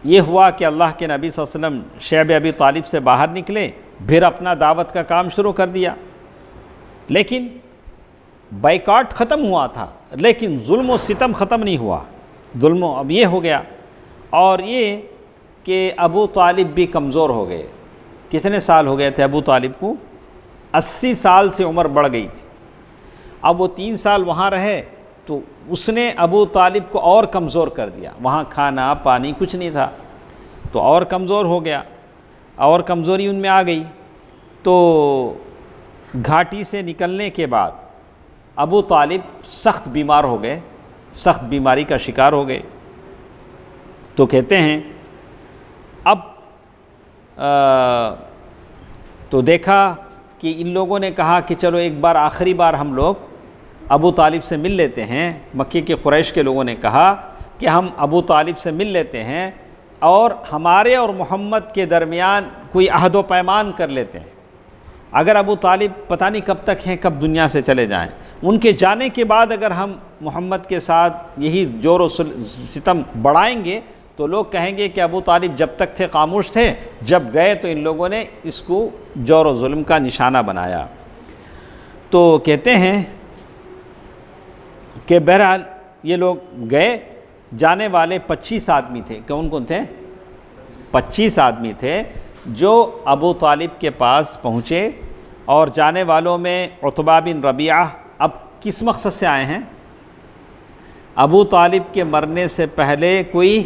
یہ ہوا کہ اللہ کے نبی صلی اللہ علیہ وسلم شعب ابی طالب سے باہر نکلے، پھر اپنا دعوت کا کام شروع کر دیا۔ لیکن بائیکاٹ ختم ہوا تھا، لیکن ظلم و ستم ختم نہیں ہوا۔ ظلم اب یہ ہو گیا، اور یہ کہ ابو طالب بھی کمزور ہو گئے۔ کتنے سال ہو گئے تھے ابو طالب کو؟ 80 سال سے عمر بڑھ گئی تھی۔ اب وہ 3 سال وہاں رہے تو اس نے ابو طالب کو اور کمزور کر دیا۔ وہاں کھانا پانی کچھ نہیں تھا، تو اور کمزور ہو گیا، اور کمزوری ان میں آ گئی۔ تو گھاٹی سے نکلنے کے بعد ابو طالب سخت بیمار ہو گئے، سخت بیماری کا شکار ہو گئے۔ تو کہتے ہیں اب تو دیکھا کہ ان لوگوں نے کہا کہ چلو ایک بار آخری بار ہم لوگ ابو طالب سے مل لیتے ہیں۔ مکے کے قریش کے لوگوں نے کہا کہ ہم ابو طالب سے مل لیتے ہیں اور ہمارے اور محمد کے درمیان کوئی عہد و پیمان کر لیتے ہیں۔ اگر ابو طالب پتہ نہیں کب تک ہیں، کب دنیا سے چلے جائیں، ان کے جانے کے بعد اگر ہم محمد کے ساتھ یہی جور و ستم بڑھائیں گے تو لوگ کہیں گے کہ ابو طالب جب تک تھے خاموش تھے، جب گئے تو ان لوگوں نے اس کو جور و ظلم کا نشانہ بنایا۔ تو کہتے ہیں کہ بہرحال یہ لوگ گئے، جانے والے 25 آدمی تھے۔ کون کون تھے؟ 25 آدمی تھے جو ابو طالب کے پاس پہنچے، اور جانے والوں میں عتبہ بن ربیعہ اب کس مقصد سے آئے ہیں؟ ابو طالب کے مرنے سے پہلے کوئی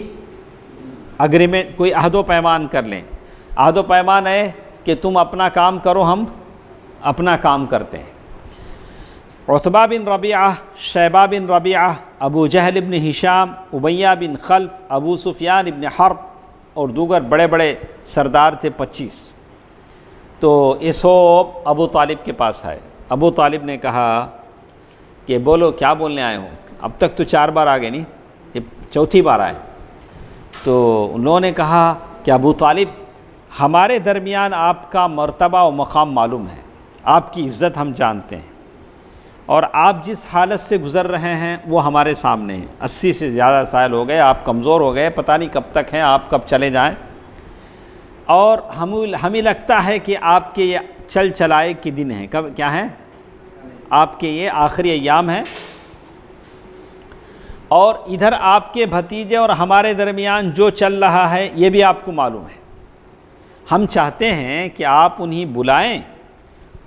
اگریمنٹ، کوئی عہد و پیمان کر لیں۔ عہد و پیمان ہے کہ تم اپنا کام کرو، ہم اپنا کام کرتے ہیں۔ عتبہ بن ربیعہ، شیبہ بن ربیعہ، ابو جہل بن ہشام، امیہ بن خلف، ابو سفیان بن حرب اور دیگر بڑے بڑے سردار تھے 25۔ تو یہ سب ابو طالب کے پاس آئے۔ ابو طالب نے کہا کہ بولو کیا بولنے آئے ہو؟ اب تک تو 4 بار آگے نہیں، یہ 4تھی بار آئے۔ تو انہوں نے کہا کہ ابو طالب، ہمارے درمیان آپ کا مرتبہ و مقام معلوم ہے، آپ کی عزت ہم جانتے ہیں، اور آپ جس حالت سے گزر رہے ہیں وہ ہمارے سامنے ہیں۔ 80 سے زیادہ سال ہو گئے، آپ کمزور ہو گئے، پتہ نہیں کب تک ہیں، آپ کب چلے جائیں، اور ہمیں لگتا ہے کہ آپ کے یہ چل چلائے کے دن ہیں۔ کب کیا ہیں؟ آپ کے یہ آخری ایام ہیں، اور ادھر آپ کے بھتیجے اور ہمارے درمیان جو چل رہا ہے یہ بھی آپ کو معلوم ہے۔ ہم چاہتے ہیں کہ آپ انہیں بلائیں،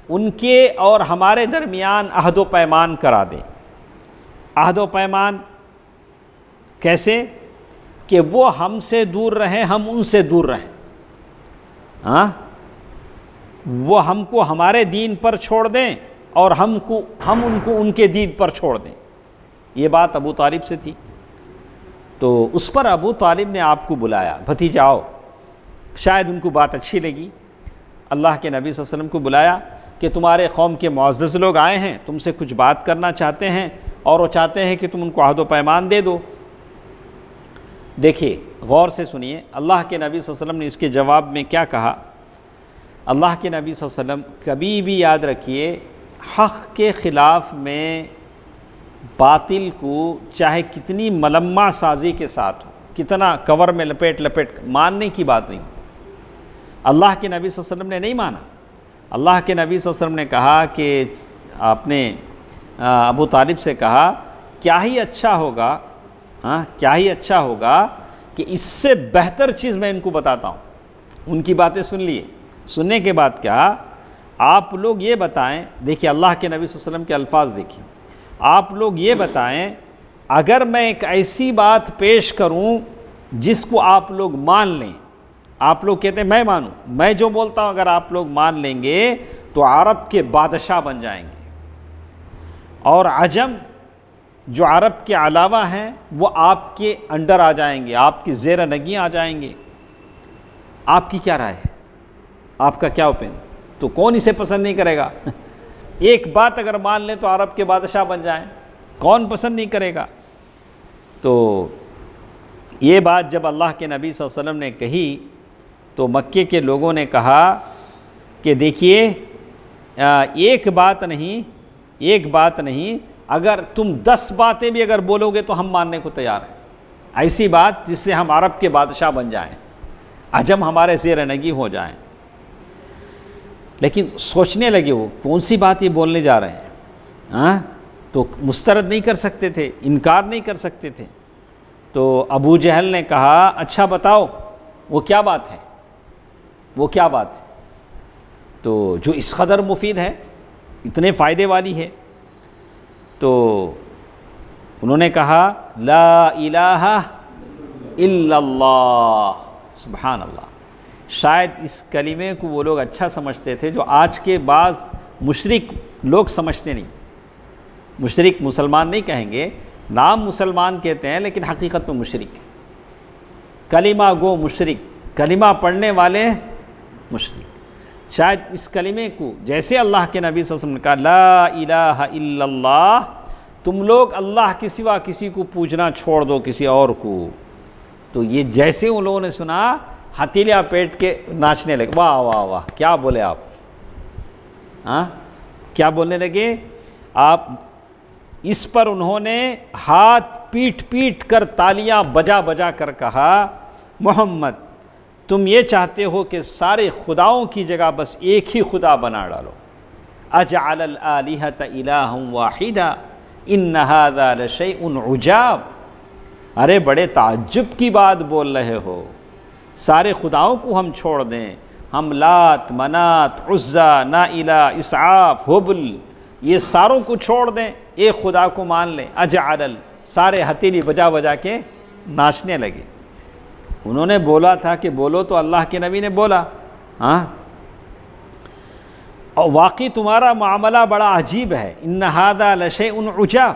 ان کے اور ہمارے درمیان عہد و پیمان کرا دیں۔ عہد و پیمان کیسے؟ کہ وہ ہم سے دور رہیں، ہم ان سے دور رہیں۔ وہ ہم کو ہمارے دین پر چھوڑ دیں اور ہم ان کو ان کے دین پر چھوڑ دیں۔ یہ بات ابو طالب سے تھی۔ تو اس پر ابو طالب نے آپ کو بلایا، بھتیجا آؤ۔ شاید ان کو بات اچھی لگی، اللہ کے نبی صلی اللہ علیہ وسلم کو بلایا کہ تمہارے قوم کے معزز لوگ آئے ہیں، تم سے کچھ بات کرنا چاہتے ہیں، اور وہ چاہتے ہیں کہ تم ان کو عہد و پیمان دے دو۔ دیکھیے غور سے سنیے، اللہ کے نبی صلی اللہ علیہ وسلم نے اس کے جواب میں کیا کہا۔ اللہ کے نبی صلی اللہ علیہ وسلم کبھی بھی یاد رکھیے، حق کے خلاف میں باطل کو چاہے کتنی ملمہ سازی کے ساتھ ہو، کتنا کور میں لپیٹ ماننے کی بات نہیں۔ اللہ کے نبی صلی اللہ علیہ وسلم نے نہیں مانا۔ اللہ کے نبی صلی اللہ علیہ وسلم نے کہا کہ آپ نے ابو طالب سے کہا کیا ہی اچھا ہوگا، کیا ہی اچھا ہوگا کہ اس سے بہتر چیز میں ان کو بتاتا ہوں۔ ان کی باتیں سن لیے، سننے کے بعد کیا آپ لوگ یہ بتائیں، دیکھیے اللہ کے نبی صلی اللہ علیہ وسلم کے الفاظ دیکھیے، آپ لوگ یہ بتائیں اگر میں ایک ایسی بات پیش کروں جس کو آپ لوگ مان لیں، آپ لوگ کہتے ہیں میں مانوں، میں جو بولتا ہوں اگر آپ لوگ مان لیں گے تو عرب کے بادشاہ بن جائیں گے، اور عجم جو عرب کے علاوہ ہیں وہ آپ کے انڈر آ جائیں گے، آپ کی زیر نگی آ جائیں گے۔ آپ کی کیا رائے ہے؟ آپ کا کیا اوپین؟ تو کون اسے پسند نہیں کرے گا؟ ایک بات اگر مان لیں تو عرب کے بادشاہ بن جائیں، کون پسند نہیں کرے گا؟ تو یہ بات جب اللہ کے نبی صلی اللہ علیہ وسلم نے کہی تو مکے کے لوگوں نے کہا کہ دیکھیے ایک بات نہیں، اگر تم 10 باتیں بھی اگر بولو گے تو ہم ماننے کو تیار ہیں، ایسی بات جس سے ہم عرب کے بادشاہ بن جائیں، عجم ہمارے زیر نگی ہو جائیں۔ لیکن سوچنے لگے وہ کون سی بات یہ بولنے جا رہے ہیں، تو مسترد نہیں کر سکتے تھے، انکار نہیں کر سکتے تھے۔ تو ابو جہل نے کہا اچھا بتاؤ وہ کیا بات ہے، وہ کیا بات ہے تو جو اس قدر مفید ہے، اتنے فائدے والی ہے؟ تو انہوں نے کہا لا الہ الا اللہ، سبحان اللہ۔ شاید اس کلمے کو وہ لوگ اچھا سمجھتے تھے جو آج کے بعض مشرک لوگ سمجھتے نہیں۔ مشرک مسلمان نہیں کہیں گے، نام مسلمان کہتے ہیں لیکن حقیقت میں مشرک، کلمہ گو مشرک، کلمہ پڑھنے والے مشرک۔ شاید اس کلمے کو جیسے اللہ کے نبی صلی اللہ علیہ وسلم نے کہا لا الہ الا اللہ، تم لوگ اللہ کے سوا کسی کو پوجنا چھوڑ دو کسی اور کو، تو یہ جیسے ان لوگوں نے سنا ہتھیلیاں پیٹ کے ناچنے لگے، واہ واہ واہ کیا بولے آپ، کیا بولنے لگے آپ؟ اس پر انہوں نے ہاتھ پیٹ پیٹ کر تالیاں بجا بجا کر کہا محمد تم یہ چاہتے ہو کہ سارے خداؤں کی جگہ بس ایک ہی خدا بنا ڈالو، اجعل الآلہۃ الہا واحدا ان ھذا لشیء عجاب، ارے بڑے تعجب کی بات بول رہے ہو، سارے خداؤں کو ہم چھوڑ دیں، ہم لات منات عزا نائلہ اسعاف حبل یہ ساروں کو چھوڑ دیں، ایک خدا کو مان لیں، اجعل، سارے ہتھیلی بجا بجا کے ناچنے لگے۔ انہوں نے بولا تھا کہ بولو تو اللہ کے نبی نے بولا، اور واقعی تمہارا معاملہ بڑا عجیب ہے، ان ھذا لشیء عجاب،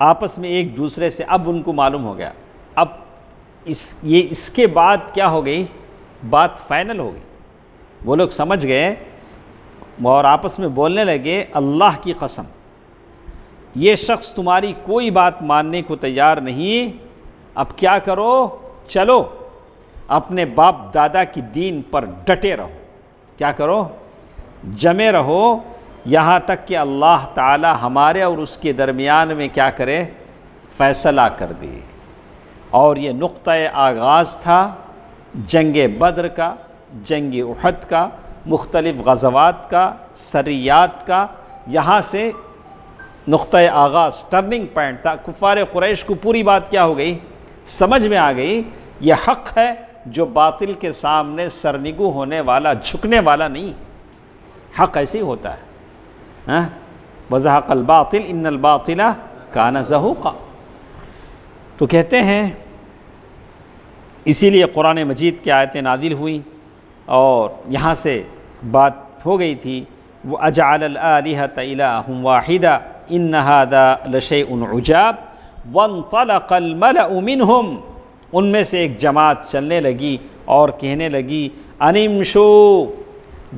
آپس میں ایک دوسرے سے اب ان کو معلوم ہو گیا، اب اس کے بعد کیا ہو گئی، بات فائنل ہو گئی، وہ لوگ سمجھ گئے اور آپس میں بولنے لگے اللہ کی قسم یہ شخص تمہاری کوئی بات ماننے کو تیار نہیں، اب کیا کرو، چلو اپنے باپ دادا کی دین پر ڈٹے رہو، کیا کرو، جمے رہو یہاں تک کہ اللہ تعالی ہمارے اور اس کے درمیان میں کیا کرے، فیصلہ کر دے۔ اور یہ نقطہ آغاز تھا جنگ بدر کا، جنگ احد کا، مختلف غزوات کا، سریات کا، یہاں سے نقطہ آغاز ٹرننگ پوائنٹ تھا۔ کفار قریش کو پوری بات کیا ہو گئی، سمجھ میں آ گئی، یہ حق ہے جو باطل کے سامنے سرنگو ہونے والا، جھکنے والا نہیں، حق ایسے ہی ہوتا ہے۔ وَزَهَقَ الْبَاطِلُ إِنَّ الْبَاطِلَ كَانَ زَهُوقًا۔ تو کہتے ہیں اسی لیے قرآن مجید کی آیتیں نازل ہوئیں اور یہاں سے بات ہو گئی تھی، وَأَجْعَلَ الْآلِهَةَ إِلَٰهًا وَاحِدًا إِنَّ هَٰذَا لَشَيْءٌ عُجَابٌ وَانطَلَقَ الْمَلَأُ مِنْهُمْ، ان میں سے ایک جماعت چلنے لگی اور کہنے لگی أَنِ امْشُوا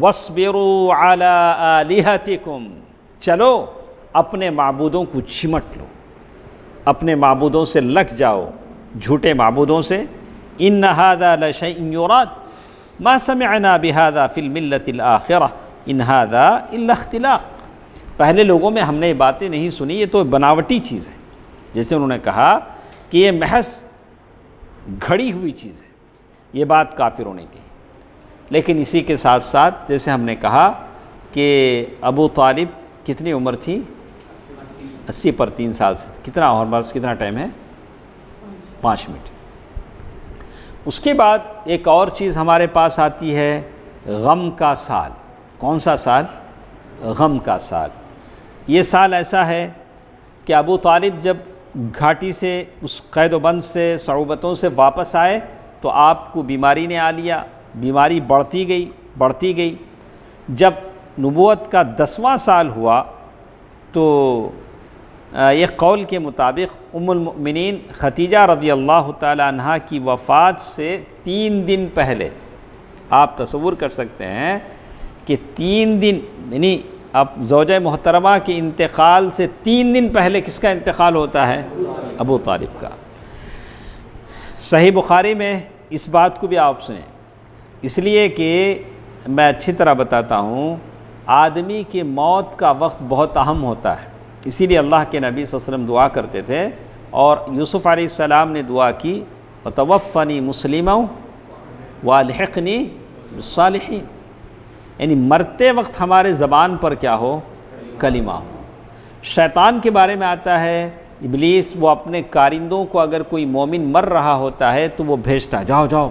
وَاصْبِرُوا عَلَىٰ آلِهَتِكُمْ، چلو اپنے معبودوں کو چمٹ لو، اپنے معبودوں سے لگ جاؤ، جھوٹے معبودوں سے۔ إِنَّ هَٰذَا لَشَيْءٌ يُرَادُ مَا سَمِعْنَا بِهَٰذَا فِي الْمِلَّةِ الْآخِرَةِ إِنْ هَٰذَا إِلَّا اخْتِلَاقٌ۔ پہلے لوگوں میں ہم نے یہ باتیں نہیں سنی، یہ تو بناوٹی چیز ہے۔ جیسے انہوں نے کہا کہ یہ محض گھڑی ہوئی چیز ہے، یہ بات کافروں نے کہی۔ لیکن اسی کے ساتھ ساتھ جیسے ہم نے کہا کہ ابو طالب کتنی عمر تھی؟ 80 پر 3 سال سے، کتنا اور بس کتنا ٹائم ہے؟ 5 منٹ۔ اس کے بعد ایک اور چیز ہمارے پاس آتی ہے، غم کا سال۔ کون سا سال؟ غم کا سال۔ یہ سال ایسا ہے کہ ابو طالب جب گھاٹی سے، اس قید و بند سے، صعوبتوں سے واپس آئے تو آپ کو بیماری نے آ لیا، بیماری بڑھتی گئی۔ جب نبوت کا 10واں سال ہوا تو ایک قول کے مطابق ام المؤمنین خدیجہ رضی اللہ تعالی عنہا کی وفات سے 3 دن پہلے، آپ تصور کر سکتے ہیں کہ 3 دن، یعنی اب زوجہ محترمہ کے انتقال سے 3 دن پہلے کس کا انتقال ہوتا ہے؟ ابو طالب کا۔ صحیح بخاری میں اس بات کو بھی آپ سنیں، اس لیے کہ میں اچھی طرح بتاتا ہوں، آدمی کی موت کا وقت بہت اہم ہوتا ہے، اسی لیے اللہ کے نبی صلی اللہ علیہ وسلم دعا کرتے تھے، اور یوسف علیہ السلام نے دعا کی، وَتَوَفَّنِي مُسْلِمًا وَأَلْحِقْنِي بِالصَّالِحِينَ، یعنی مرتے وقت ہمارے زبان پر کیا ہو؟ کلمہ ہو۔ شیطان کے بارے میں آتا ہے، ابلیس وہ اپنے کارندوں کو اگر کوئی مومن مر رہا ہوتا ہے تو وہ بھیجتا ہے، جاؤ جاؤ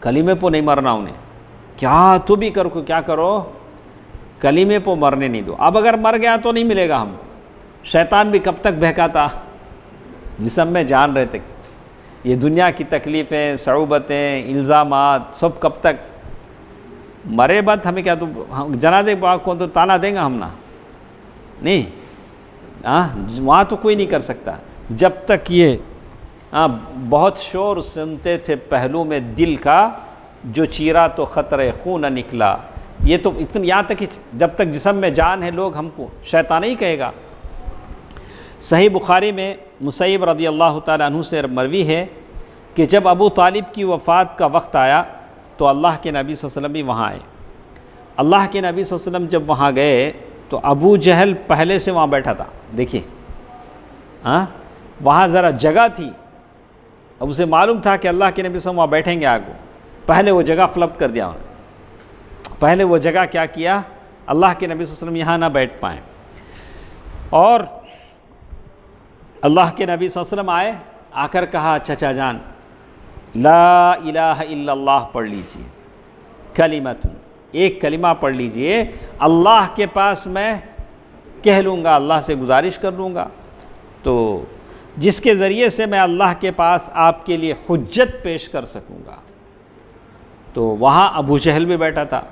کلمے پہ نہیں مرنا انہیں، کیا تو بھی کرو، کیا کرو، کلمے پہ مرنے نہیں دو۔ اب اگر مر گیا تو نہیں ملے گا ہم۔ شیطان بھی کب تک بہکاتا؟ جسم میں جان رہتے، یہ دنیا کی تکلیفیں، صعوبتیں، الزامات سب کب تک؟ مرے بعد ہمیں کیا، تو جنازے کو تو تانا دیں گا ہم نا، نہیں، وہاں تو کوئی نہیں کر سکتا جب تک یہ بہت شور سنتے تھے پہلو میں دل کا، جو چیرا تو خطرے خون نہ نکلا، یہ تو اتنا یہاں تک کہ جب تک جسم میں جان ہے لوگ ہم کو شیطان ہی کہے گا۔ صحیح بخاری میں مسیب رضی اللہ تعالیٰ عنہ سے مروی ہے کہ جب ابو طالب کی وفات کا وقت آیا تو اللہ کے نبی صلی اللہ علیہ وسلم بھی وہاں آئے۔ اللہ کے نبی صلی اللہ علیہ وسلم جب وہاں گئے تو ابو جہل پہلے سے وہاں بیٹھا تھا، دیکھیے وہاں ذرا جگہ تھی، اب اسے معلوم تھا کہ اللہ کے نبی صلی اللہ علیہ وسلم وہاں بیٹھیں گے آگے، پہلے وہ جگہ فلپ کر دیا انہوں نے، پہلے وہ جگہ کیا کیا، اللہ کے نبی صلی اللہ علیہ وسلم یہاں نہ بیٹھ پائیں، اور اللہ کے نبی صلی اللہ علیہ وسلم آئے، آ کر کہا چچا جان لا الہ الا اللہ پڑھ لیجئے، کلمۃ، ایک کلمہ پڑھ لیجئے، اللہ کے پاس میں کہہ لوں گا، اللہ سے گزارش کر لوں گا، تو جس کے ذریعے سے میں اللہ کے پاس آپ کے لیے حجت پیش کر سکوں گا۔ تو وہاں ابو جہل بھی بیٹھا تھا،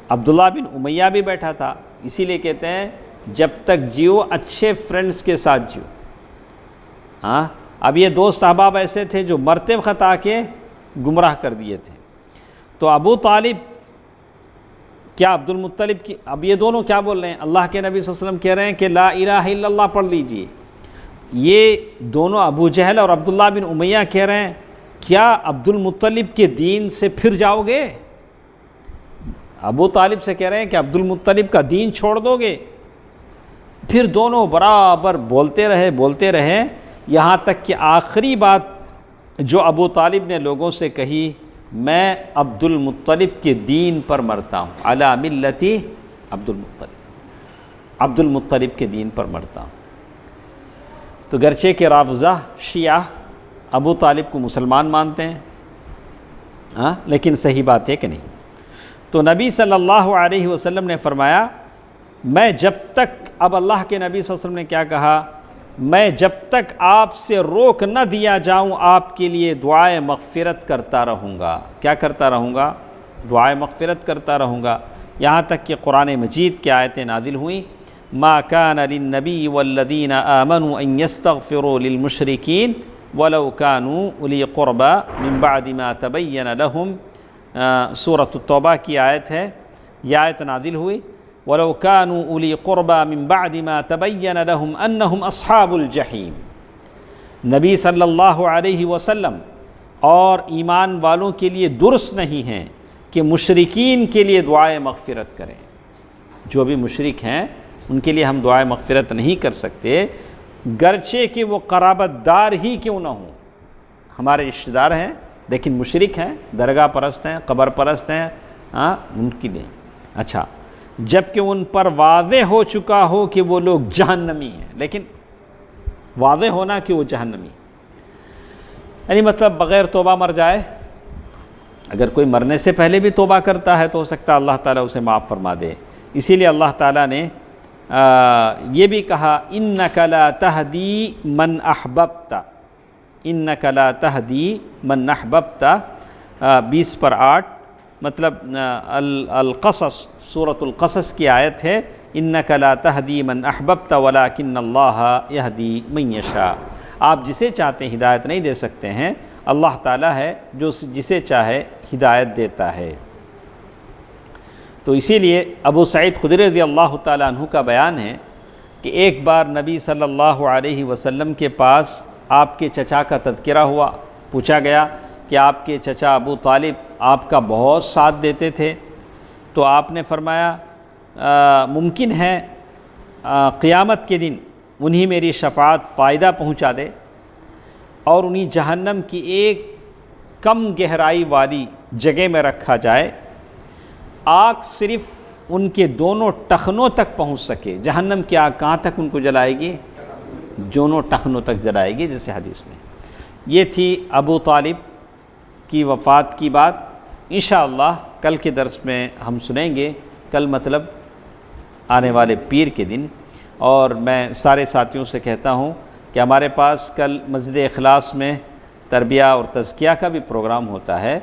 عبداللہ بن امیہ بھی بیٹھا تھا، اسی لیے کہتے ہیں جب تک جیو اچھے فرینڈز کے ساتھ جیو۔ اب یہ دوست احباب ایسے تھے جو مرتے وقت آ کے گمراہ کر دیے تھے۔ تو ابو طالب کیا عبد المطلب کی، اب یہ دونوں کیا بول رہے ہیں؟ اللہ کے نبی صلی اللہ علیہ وسلم کہہ رہے ہیں کہ لا الہ الا اللہ پڑھ لیجئے، یہ دونوں ابو جہل اور عبداللہ بن امیہ کہہ رہے ہیں کیا عبد المطلب کے دین سے پھر جاؤ گے؟ ابو طالب سے کہہ رہے ہیں کہ عبد المطلب کا دین چھوڑ دو گے؟ پھر دونوں برابر بولتے رہے یہاں تک کہ آخری بات جو ابو طالب نے لوگوں سے کہی، میں عبد المطلب کے دین پر مرتا ہوں، علی ملتی عبد المطلب کے دین پر مرتا ہوں۔ تو گرچہ کہ رافضہ شیعہ ابو طالب کو مسلمان مانتے ہیں، لیکن صحیح بات ہے کہ نہیں۔ تو نبی صلی اللہ علیہ وسلم نے فرمایا میں جب تک، اب اللہ کے نبی صلی اللہ علیہ وسلم نے کیا کہا، میں جب تک آپ سے روک نہ دیا جاؤں آپ کے لیے دعائے مغفرت کرتا رہوں گا۔ کیا کرتا رہوں گا؟ دعائے مغفرت کرتا رہوں گا، یہاں تک کہ قرآن مجید کی آیتیں نازل ہوئیں، ما كان للنبي والذين آمنوا ان يستغفروا للمشركين ولو كانوا اولي قربى من بعد ما تبين لهم، سورۃ التوبہ کی آیت ہے، یہ آیت نازل ہوئی، وَلَوْ كَانُوا أُولِي قُرْبَى مِن بَعْدِ مَا تَبَيَّنَ لَهُمْ أَنَّهُمْ أَصْحَابُ الْجَحِيمِ۔ نبی صلی اللہ علیہ وسلم اور ایمان والوں کے لیے درست نہیں ہیں کہ مشرکین کے لیے دعائے مغفرت کریں۔ جو بھی مشرک ہیں ان کے لیے ہم دعائے مغفرت نہیں کر سکتے، گرچہ کہ وہ قرابت دار ہی کیوں نہ ہوں، ہمارے رشتہ دار ہیں لیکن مشرک ہیں، درگاہ پرست ہیں، قبر پرست ہیں، ان کی نہیں۔ اچھا، جبکہ ان پر واضح ہو چکا ہو کہ وہ لوگ جہنمی ہیں، لیکن واضح ہونا کہ وہ جہنمی، یعنی مطلب بغیر توبہ مر جائے، اگر کوئی مرنے سے پہلے بھی توبہ کرتا ہے تو ہو سکتا ہے اللہ تعالیٰ اسے معاف فرما دے۔ اسی لیے اللہ تعالیٰ نے یہ بھی کہا اِنَّكَ لَا تَهْدِي مَنْ أَحْبَبْتَ، اِنَّكَ لَا تَهْدِي مَنْ أَحْبَبْتَ 20/8، مطلب القصص، سورۃ القصص کی آیت ہے، اِنَّكَ لَا تَهْدِي مَنْ أَحْبَبْتَ وَلَكِنَّ اللَّهَ يَهْدِي مَن يَشَاءُ۔ آپ جسے چاہتے ہیں ہدایت نہیں دے سکتے ہیں، اللہ تعالیٰ ہے جو جسے چاہے ہدایت دیتا ہے۔ تو اسی لیے ابو سعید خدری رضی اللہ تعالیٰ عنہ کا بیان ہے کہ ایک بار نبی صلی اللہ علیہ وسلم کے پاس آپ کے چچا کا تذکرہ ہوا، پوچھا گیا کہ آپ کے چچا ابو طالب آپ کا بہت ساتھ دیتے تھے، تو آپ نے فرمایا ممکن ہے قیامت کے دن انہی میری شفاعت فائدہ پہنچا دے اور انہی جہنم کی ایک کم گہرائی والی جگہ میں رکھا جائے، آگ صرف ان کے دونوں ٹخنوں تک پہنچ سکے۔ جہنم کی آگ کہاں تک ان کو جلائے گی؟ دونوں ٹخنوں تک جلائے گی، جیسے حدیث میں۔ یہ تھی ابو طالب کی وفات کی بات۔ انشاءاللہ کل کے درس میں ہم سنیں گے، کل مطلب آنے والے پیر کے دن۔ اور میں سارے ساتھیوں سے کہتا ہوں کہ ہمارے پاس کل مسجد اخلاص میں تربیہ اور تزکیہ کا بھی پروگرام ہوتا ہے،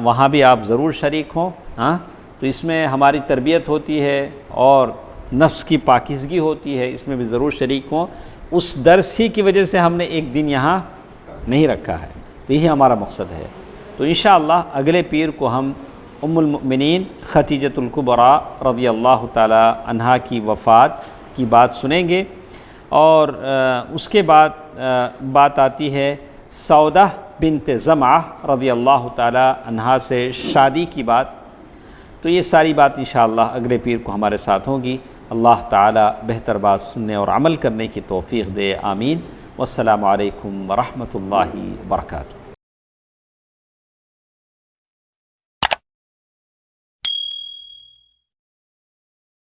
وہاں بھی آپ ضرور شریک ہوں۔ تو اس میں ہماری تربیت ہوتی ہے اور نفس کی پاکیزگی ہوتی ہے، اس میں بھی ضرور شریک ہوں۔ اس درس ہی کی وجہ سے ہم نے ایک دن یہاں نہیں رکھا ہے، تو یہی ہمارا مقصد ہے۔ تو انشاءاللہ اگلے پیر کو ہم ام المؤمنین خدیجۃ الکبریٰ رضی اللہ تعالی عنہا کی وفات کی بات سنیں گے، اور اس کے بعد بات آتی ہے سودہ بنت زمعہ رضی اللہ تعالی عنہا سے شادی کی بات۔ تو یہ ساری بات انشاءاللہ اگلے پیر کو ہمارے ساتھ ہوگی۔ اللہ تعالی بہتر بات سننے اور عمل کرنے کی توفیق دے، آمین۔ والسلام علیکم ورحمۃ اللہ وبرکاتہ۔